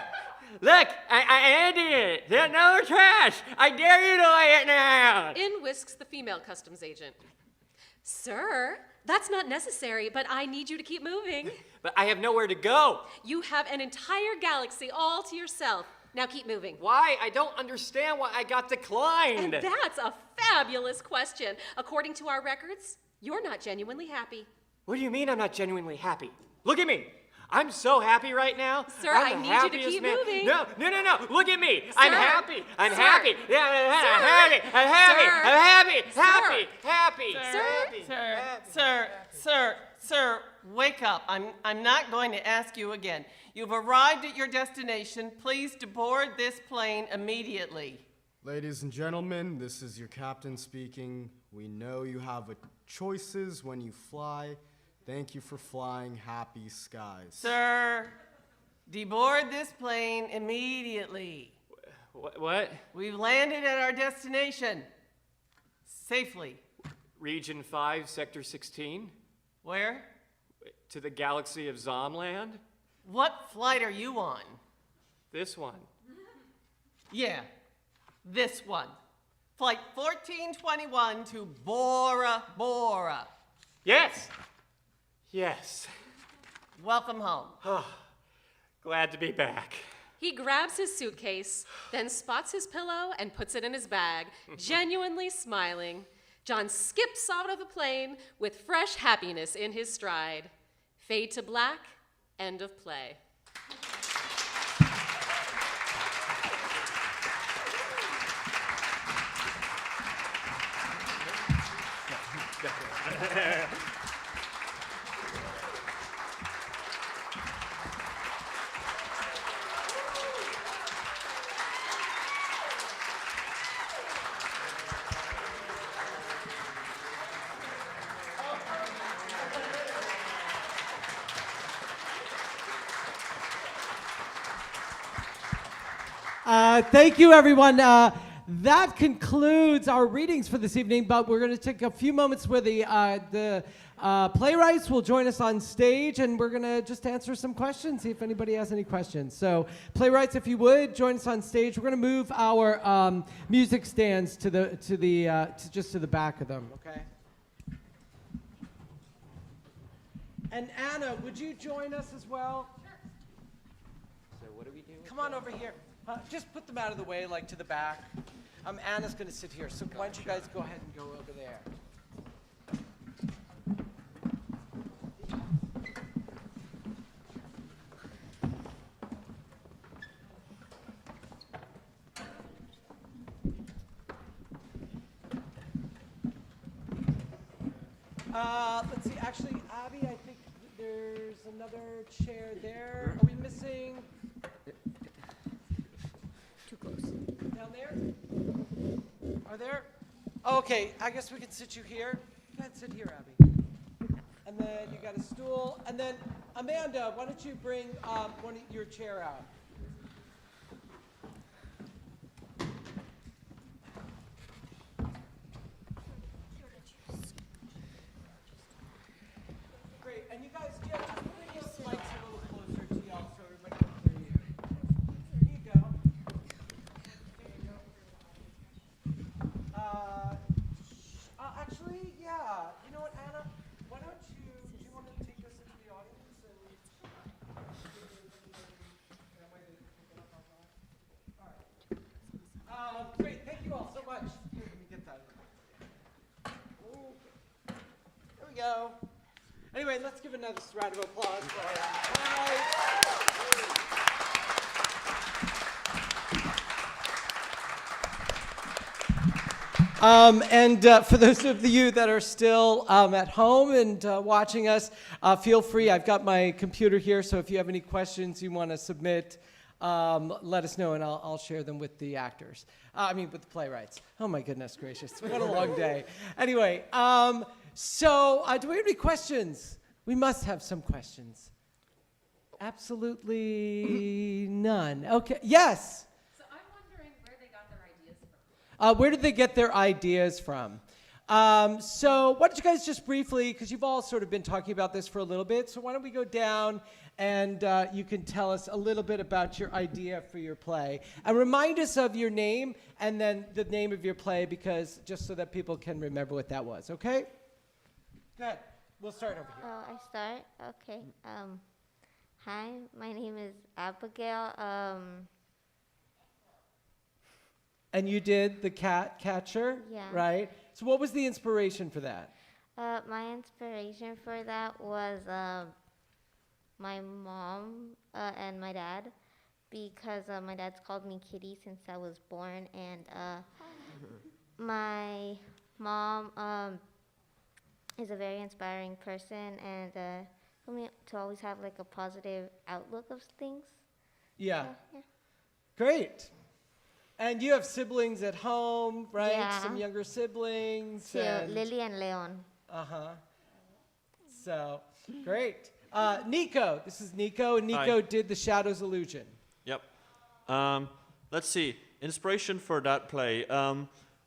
I emptied it. There's no trash. I dare you to lay it down. In whisks the female Customs Agent. Sir, that's not necessary, but I need you to keep moving. But I have nowhere to go. You have an entire galaxy all to yourself. Now keep moving. Why? I don't understand why I got declined. And that's a fabulous question. According to our records, you're not genuinely happy. What do you mean I'm not genuinely happy? Look at me. I'm so happy right now. Sir, I'm I the need you to happiest keep man. moving. No. Look at me. Sir. I'm happy. I'm Sir. happy. Yeah, I'm happy. I'm happy. Sir. I'm happy. Sir. Happy. Sir, wake up. I'm not going to ask you again. You've arrived at your destination. Please deboard this plane immediately. Ladies and gentlemen, this is your captain speaking. We know you have choices when you fly. Thank you for flying happy skies. Sir, deboard this plane immediately. What? We've landed at our destination. Safely. Region 5, Sector 16? Where? To the galaxy of Zomland? What flight are you on? This one. Yeah, this one. Flight 1421 to Bora Bora. Yes! Yes. Welcome home. Glad to be back. He grabs his suitcase, then spots his pillow and puts it in his bag, genuinely smiling. John skips out of the plane with fresh happiness in his stride. Fade to black, end of play. Thank you, everyone. That concludes our readings for this evening, but we're going to take a few moments where the playwrights will join us on stage, and we're going to just answer some questions, see if anybody has any questions. So, playwrights, if you would, join us on stage. We're going to move our music stands to just to the back of them, okay? And Anna, would you join us as well? So what do we do? Come on over here. Just put them out of the way, like to the back. Anna's going to sit here, so why don't you guys go ahead and go over there. Let's see, actually, Abby, I think there's another chair there. Are we missing? Too close. Down there? Are there? Okay, I guess we can sit you here. Go ahead, sit here, Abby. And then you got a stool. And then, Amanda, why don't you bring your chair out? Great, and you guys, just bring those mics a little closer to y'all so everybody can hear you. There you go. Actually, yeah. You know what, Anna? Why don't do you want to take us into the audience and great, thank you all so much. Here, let me get that. Okay. There we go. Anyway, let's give another round of applause for for those of you that are still at home and watching us, feel free. I've got my computer here, so if you have any questions you want to submit, let us know, and I'll share them with the actors. With the playwrights. Oh my goodness gracious, what a long day. Anyway, so do we have any questions? We must have some questions. Absolutely none. Okay, yes? So I'm wondering where they got their ideas from. Where did they get their ideas from? So why don't you guys just briefly, because you've all sort of been talking about this for a little bit, so why don't we go down and you can tell us a little bit about your idea for your play. And remind us of your name and then the name of your play, because just so that people can remember what that was, okay? Go ahead. We'll start over here. Oh, I start? Okay. Hi, my name is Abigail. And you did the cat catcher, Yeah. right? So what was the inspiration for that? My inspiration for that was my mom and my dad, because my dad's called me Kitty since I was born, and my mom is a very inspiring person, and for me to always have like a positive outlook of things. Yeah. Yeah. Great. And you have siblings at home, right? Yeah. Some younger siblings. Sí, Lily and Leon. Uh-huh. So, great. Nico, this is Nico, and Nico Hi. did The Shadow's Illusion. Yep. Let's see. Inspiration for that play.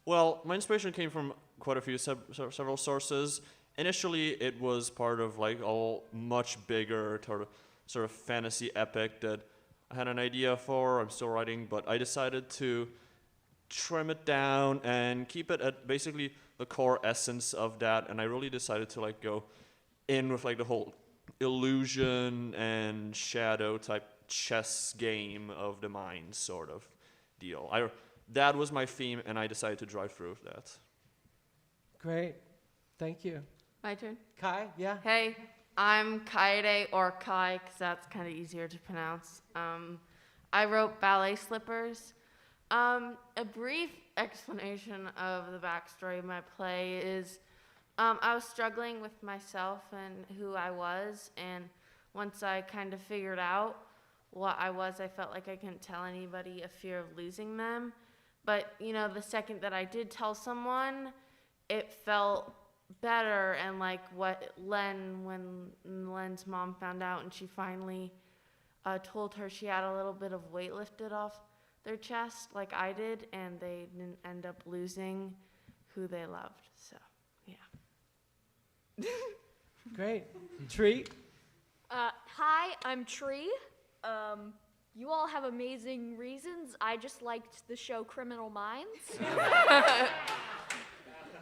Well, my inspiration came from quite a few several sources. Initially, it was part of like a much bigger sort of fantasy epic that I had an idea for. I'm still writing, but I decided to trim it down and keep it at basically the core essence of that. And I really decided to like go in with like the whole illusion and shadow type chess game of the mind sort of deal. That was my theme, and I decided to drive through with that. Great. Thank you. My turn. Kai, yeah? Hey, I'm Kaede, or Kai, because that's kind of easier to pronounce. I wrote Ballet Slippers. A brief explanation of the backstory of my play is I was struggling with myself and who I was, and once I kind of figured out what I was, I felt like I couldn't tell anybody a fear of losing them. But, you know, the second that I did tell someone, it felt better. And like what when Len's mom found out and she finally told her she had a little bit of weight lifted off their chest like I did, and they didn't end up losing who they loved. So, yeah. Great. Tree? Hi, I'm Tree. You all have amazing reasons. I just liked the show Criminal Minds.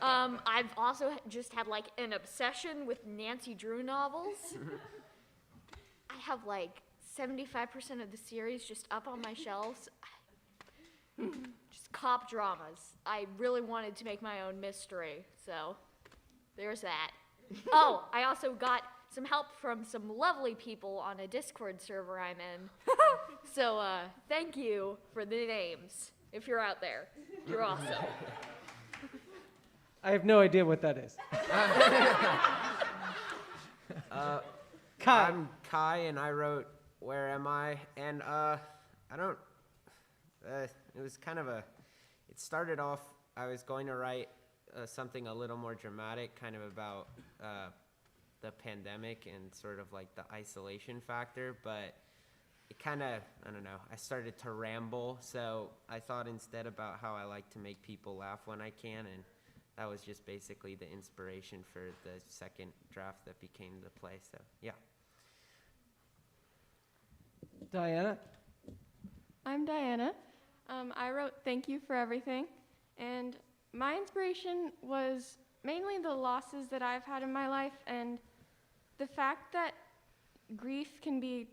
I've also just had like an obsession with Nancy Drew novels. I have like 75% of the series just up on my shelves. Just cop dramas. I really wanted to make my own mystery, so there's that. Oh, I also got some help from some lovely people on a Discord server I'm in. So thank you for the names. If you're out there, you're awesome. I have no idea what that is. Kai. I'm Kai, and I wrote Where Am I? And it was kind of it started off, I was going to write something a little more dramatic, kind of about the pandemic and sort of like the isolation factor, but it kind of, I don't know, I started to ramble, so I thought instead about how I like to make people laugh when I can, and that was just basically the inspiration for the second draft that became the play, so yeah. Diana? I'm Diana. I wrote Thank You for Everything, and my inspiration was mainly the losses that I've had in my life and the fact that grief can be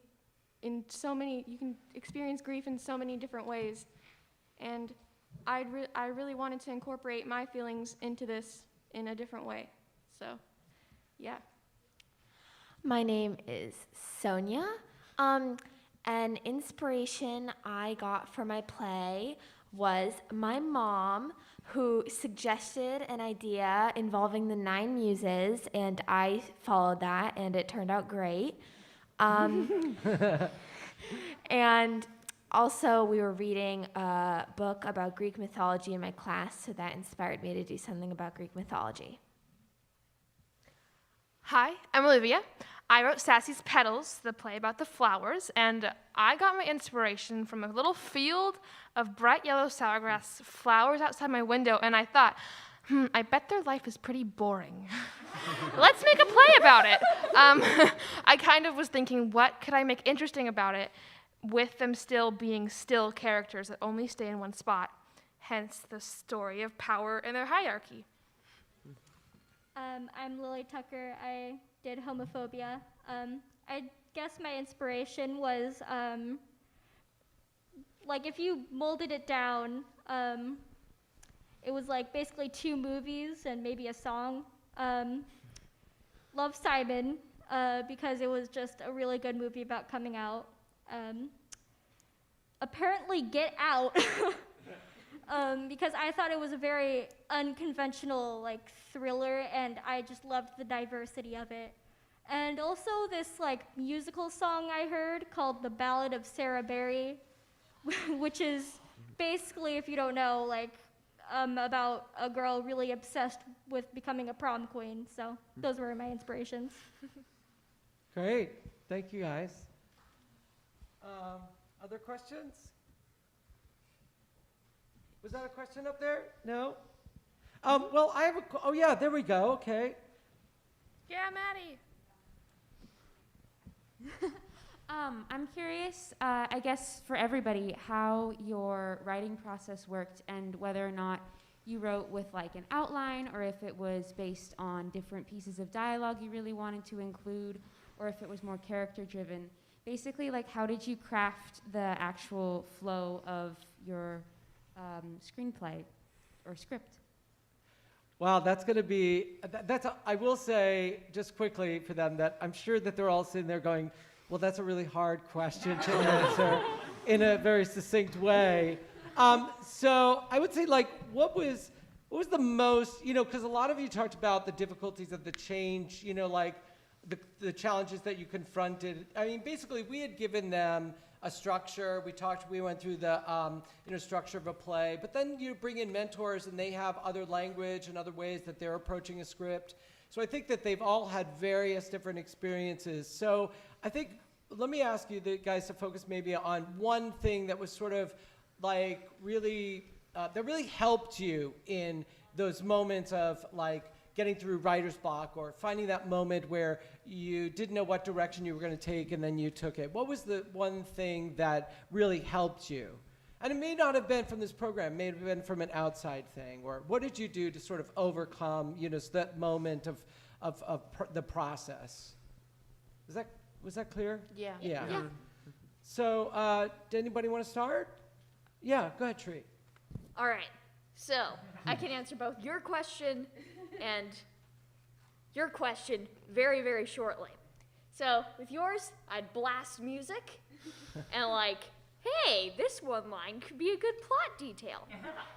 in so many, you can experience grief in so many different ways. And I really wanted to incorporate my feelings into this in a different way. So, yeah. My name is Sonia. An inspiration I got for my play was my mom, who suggested an idea involving the 9 muses, and I followed that, and it turned out great. And also, we were reading a book about Greek mythology in my class, so that inspired me to do something about Greek mythology. Hi, I'm Olivia. I wrote Sassy's Petals, the play about the flowers, and I got my inspiration from a little field of bright yellow sourgrass flowers outside my window, and I thought, I bet their life is pretty boring. Let's make a play about it. I kind of was thinking, what could I make interesting about it with them still being still characters that only stay in one spot, hence the story of power and their hierarchy. I'm Lily Tucker. I did Homophobia. I guess my inspiration was, like if you molded it down, it was like basically 2 movies and maybe a song. Love Simon, because it was just a really good movie about coming out. Apparently Get Out, because I thought it was a very unconventional like thriller, and I just loved the diversity of it. And also this like musical song I heard called The Ballad of Sarah Berry, which is basically, if you don't know, like, about a girl really obsessed with becoming a prom queen. So those were my inspirations. Great. Thank you, guys. Other questions? Was that a question up there? No? Well, I have oh yeah, there we go, okay. Yeah, Maddie. I'm curious, I guess for everybody, how your writing process worked and whether or not you wrote with like an outline or if it was based on different pieces of dialogue you really wanted to include or if it was more character driven. Basically, like how did you craft the actual flow of your screenplay or script? Wow, that's going to be, I will say just quickly for them that I'm sure that they're all sitting there going, well, that's a really hard question to answer in a very succinct way. So I would say, like, what was the most, because a lot of you talked about the difficulties of the change, like the challenges that you confronted. I mean, basically, we had given them a structure. We went through the structure of a play, but then you bring in mentors and they have other language and other ways that they're approaching a script. So I think that they've all had various different experiences. So I think, let me ask you guys to focus maybe on one thing that was sort of like really, that really helped you in those moments of like getting through writer's block or finding that moment where you didn't know what direction you were going to take and then you took it. What was the one thing that really helped you? And it may not have been from this program, it may have been from an outside thing. Or what did you do to sort of overcome, that moment of the process? Was that clear? Yeah. Yeah. So, did anybody want to start? Yeah, go ahead, Tree. All right. So I can answer both your question and your question very, very shortly. So with yours, I'd blast music and like, hey, this one line could be a good plot detail.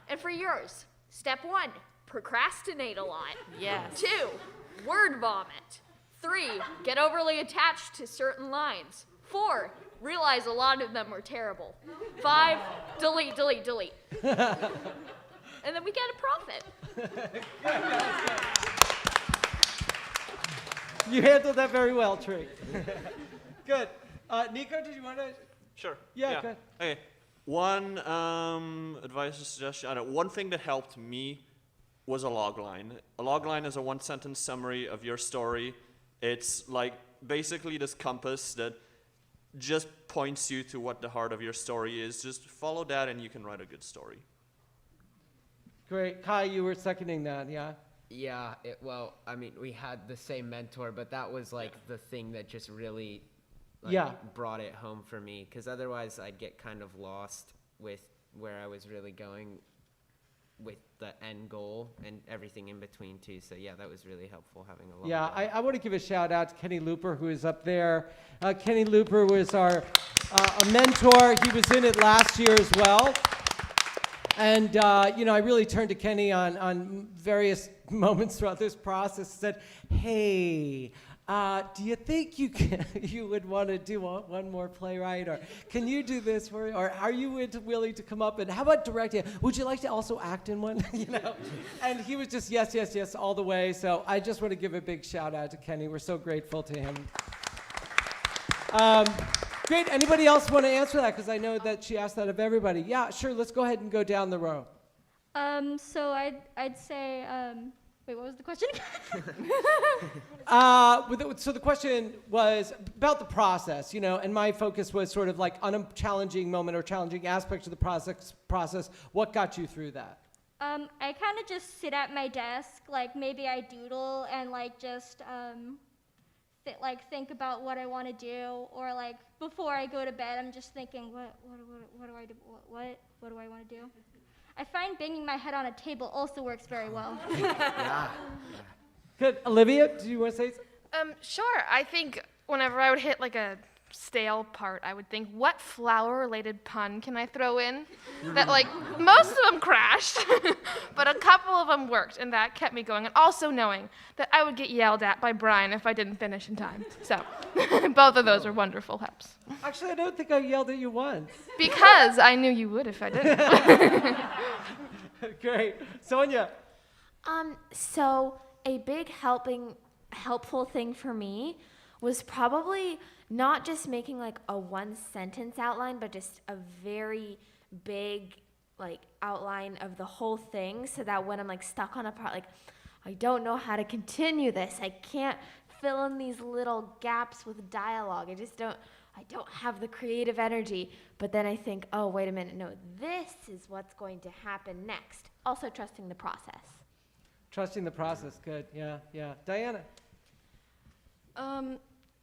And for yours, step 1, procrastinate a lot. Yes. 2, word vomit. 3, get overly attached to certain lines. 4, realize a lot of them were terrible. 5, delete. And then we get a profit. You handled that very well, Tree. Good. Nico, did you want to? Sure. Yeah, good. Okay. One advice or suggestion. One thing that helped me was a log line. A log line is a one-sentence summary of your story. It's like basically this compass that just points you to what the heart of your story is. Just follow that and you can write a good story. Great. Kai, you were seconding that, yeah? Yeah, well, I mean, we had the same mentor, but that was like the thing that just really brought it home for me, because otherwise I'd get kind of lost with where I was really going with the end goal and everything in between too. So yeah, that was really helpful having a long Yeah, I want to give a shout out to Kenny Looper, who is up there. Kenny Looper was our a mentor. He was in it last year as well. And, I really turned to Kenny on various moments throughout this process and said, hey, do you think you would want to do one more playwright? Or can you do this for me? Or are you willing to come up and how about directing? Would you like to also act in one? And he was just yes, all the way. So I just want to give a big shout out to Kenny. We're so grateful to him. Great. Anybody else want to answer that? Because I know that she asked that of everybody. Yeah, sure. Let's go ahead and go down the row. So I'd say, wait, what was the question? So the question was about the process, and my focus was sort of like on a challenging moment or challenging aspect of the process. What got you through that? I kind of just sit at my desk, like maybe I doodle and like just think about what I want to do, or like before I go to bed, I'm just thinking, what do I do? What do I want to do? I find banging my head on a table also works very well. Yeah. Good. Olivia, do you want to say something? Sure. I think whenever I would hit like a stale part, I would think, what flower-related pun can I throw in? That, like, most of them crashed, but a couple of them worked, and that kept me going. And also knowing that I would get yelled at by Brian if I didn't finish in time. So both of those were wonderful helps. Actually, I don't think I yelled at you once. Because I knew you would if I didn't. Great. Sonia. So a big helpful thing for me was probably not just making like a one sentence outline, but just a very big like outline of the whole thing, so that when I'm like stuck on a part, like I don't know how to continue this, I can't fill in these little gaps with dialogue, I don't have the creative energy, but then I think, oh, wait a minute, no, this is what's going to happen next. Also trusting the process. Trusting the process, good, yeah. Diana.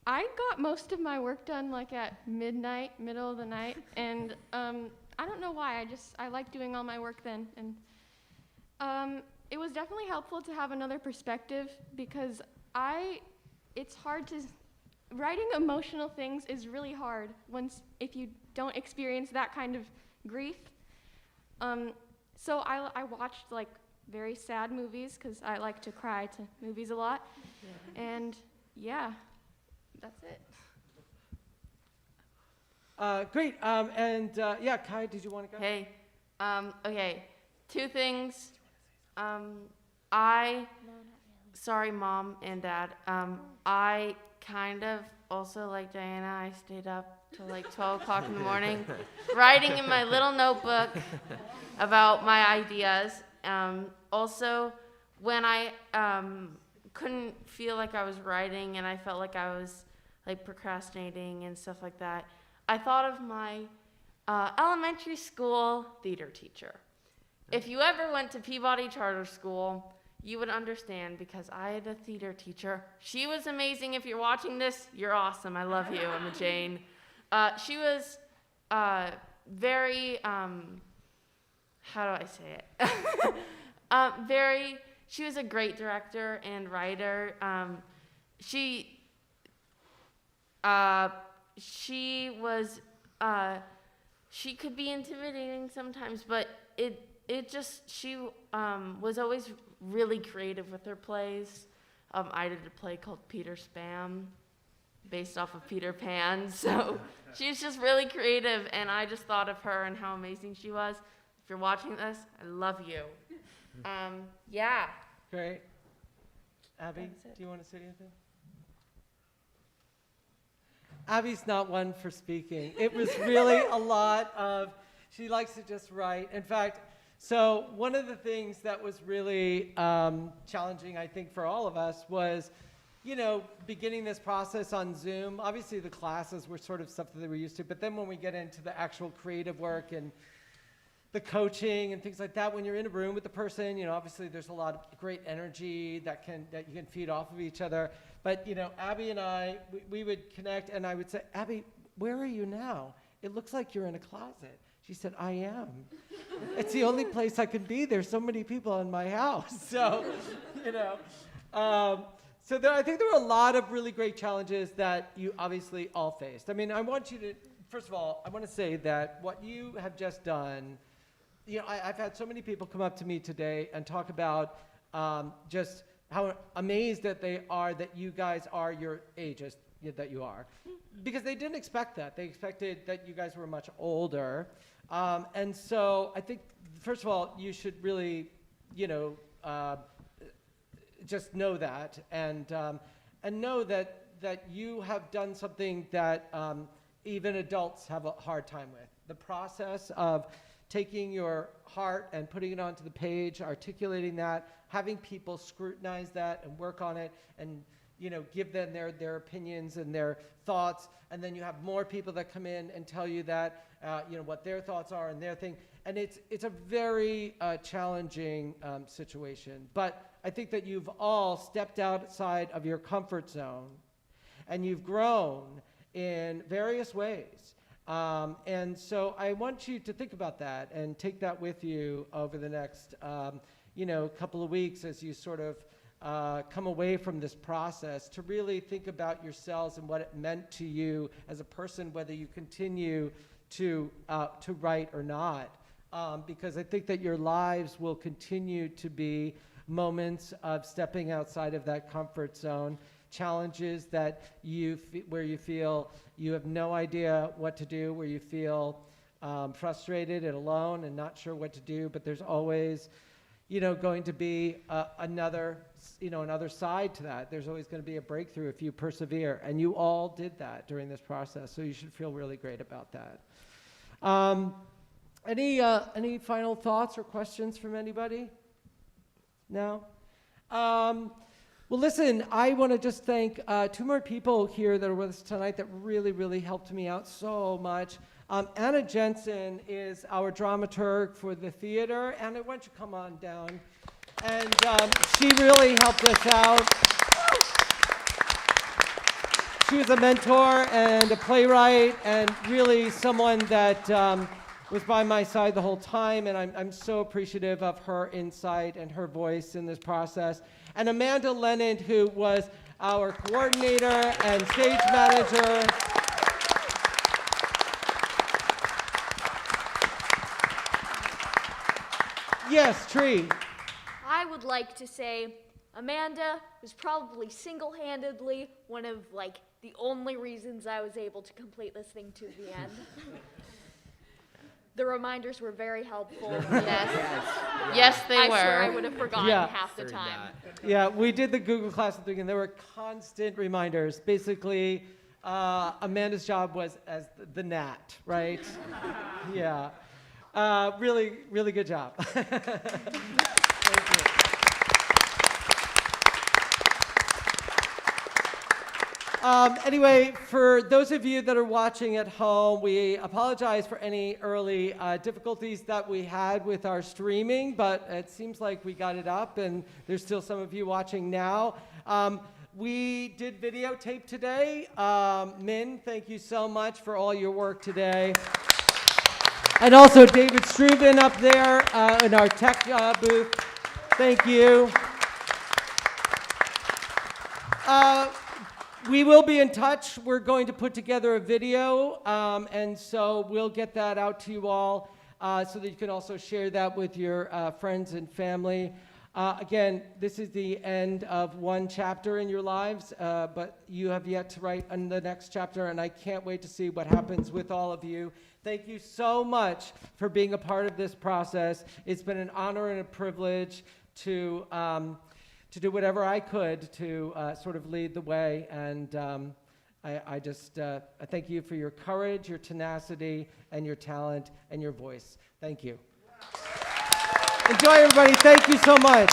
I got most of my work done like at midnight, middle of the night, and I don't know why. I like doing all my work then, and it was definitely helpful to have another perspective because it's hard to writing emotional things is really hard if you don't experience that kind of grief. So I watched like very sad movies because I like to cry to movies a lot, and yeah. That's it. Great. Kai, did you want to go? Hey. Okay. Two things. Sorry, Mom and Dad. I kind of also, like Diana, I stayed up till like 12 o'clock in the morning writing in my little notebook about my ideas. Also, when I couldn't feel like I was writing and I felt like I was like procrastinating and stuff like that, I thought of my elementary school theater teacher. If you ever went to Peabody Charter School, you would understand because I had a theater teacher. She was amazing. If you're watching this, you're awesome. I love you, Emma Jane. She was very, how do I say it? She was a great director and writer. She could be intimidating sometimes, but she was always really creative with her plays. I did a play called Peter Spam, based off of Peter Pan, so she's just really creative, and I just thought of her and how amazing she was. If you're watching this, I love you. Yeah. Great. Abby, do you want to say anything? Abby's not one for speaking. It was really a lot of, she likes to just write. In fact, so one of the things that was really challenging, I think, for all of us was, beginning this process on Zoom. Obviously, the classes were sort of stuff that we were used to, but then when we get into the actual creative work and the coaching and things like that, when you're in a room with the person, obviously there's a lot of great energy that you can feed off of each other. But, Abby and I, we would connect, and I would say, Abby, where are you now? It looks like you're in a closet. She said, I am. It's the only place I could be. There's so many people in my house. So, I think there were a lot of really great challenges that you obviously all faced. I mean, I want you to, first of all, I want to say that what you have just done, I've had so many people come up to me today and talk about just how amazed that they are that you guys are your ages that you are. Because they didn't expect that. They expected that you guys were much older. And so I think, first of all, you should really, just know that and know that you have done something that even adults have a hard time with. The process of taking your heart and putting it onto the page, articulating that, having people scrutinize that and work on it and give them their opinions and their thoughts, and then you have more people that come in and tell you that, what their thoughts are and their thing. And it's a very challenging situation. But I think that you've all stepped outside of your comfort zone, and you've grown in various ways. And so I want you to think about that and take that with you over the next, couple of weeks as you sort of come away from this process to really think about yourselves and what it meant to you as a person, whether you continue to write or not. Because I think that your lives will continue to be moments of stepping outside of that comfort zone, challenges that where you feel you have no idea what to do, where you feel frustrated and alone and not sure what to do, but there's always, going to be another side to that. There's always going to be a breakthrough if you persevere, and you all did that during this process, so you should feel really great about that. Any final thoughts or questions from anybody? No? Well, listen, I want to just thank two more people here that are with us tonight that really, really helped me out so much. Anna Jensen is our dramaturg for the theater. Anna, why don't you come on down? And she really helped us out. She was a mentor and a playwright and really someone that was by my side the whole time, and I'm so appreciative of her insight and her voice in this process. And Amanda Lennon, who was our coordinator and stage manager. Yes, Tree. I would like to say Amanda was probably single-handedly one of the only reasons I was able to complete this thing to the end. The reminders were very helpful. Yes, they I were. swear I would have forgotten half the time. Yeah, we did the Google Class thing, and there were constant reminders. Basically, Amanda's job was as the gnat, right? Yeah. Really, really good job. Thank you. Anyway, for those of you that are watching at home, we apologize for any early difficulties that we had with our streaming, but it seems like we got it up, and there's still some of you watching now. We did videotape today. Min, thank you so much for all your work today. And also David Struven up there in our tech booth. Thank you. We will be in touch. We're going to put together a video, and so we'll get that out to you all so that you can also share that with your friends and family. Again, this is the end of one chapter in your lives, but you have yet to write on the next chapter, and I can't wait to see what happens with all of you. Thank you so much for being a part of this process. It's been an honor and a privilege to do whatever I could to sort of lead the way, and I thank you for your courage, your tenacity, and your talent, and your voice. Thank you. Enjoy, everybody. Thank you so much.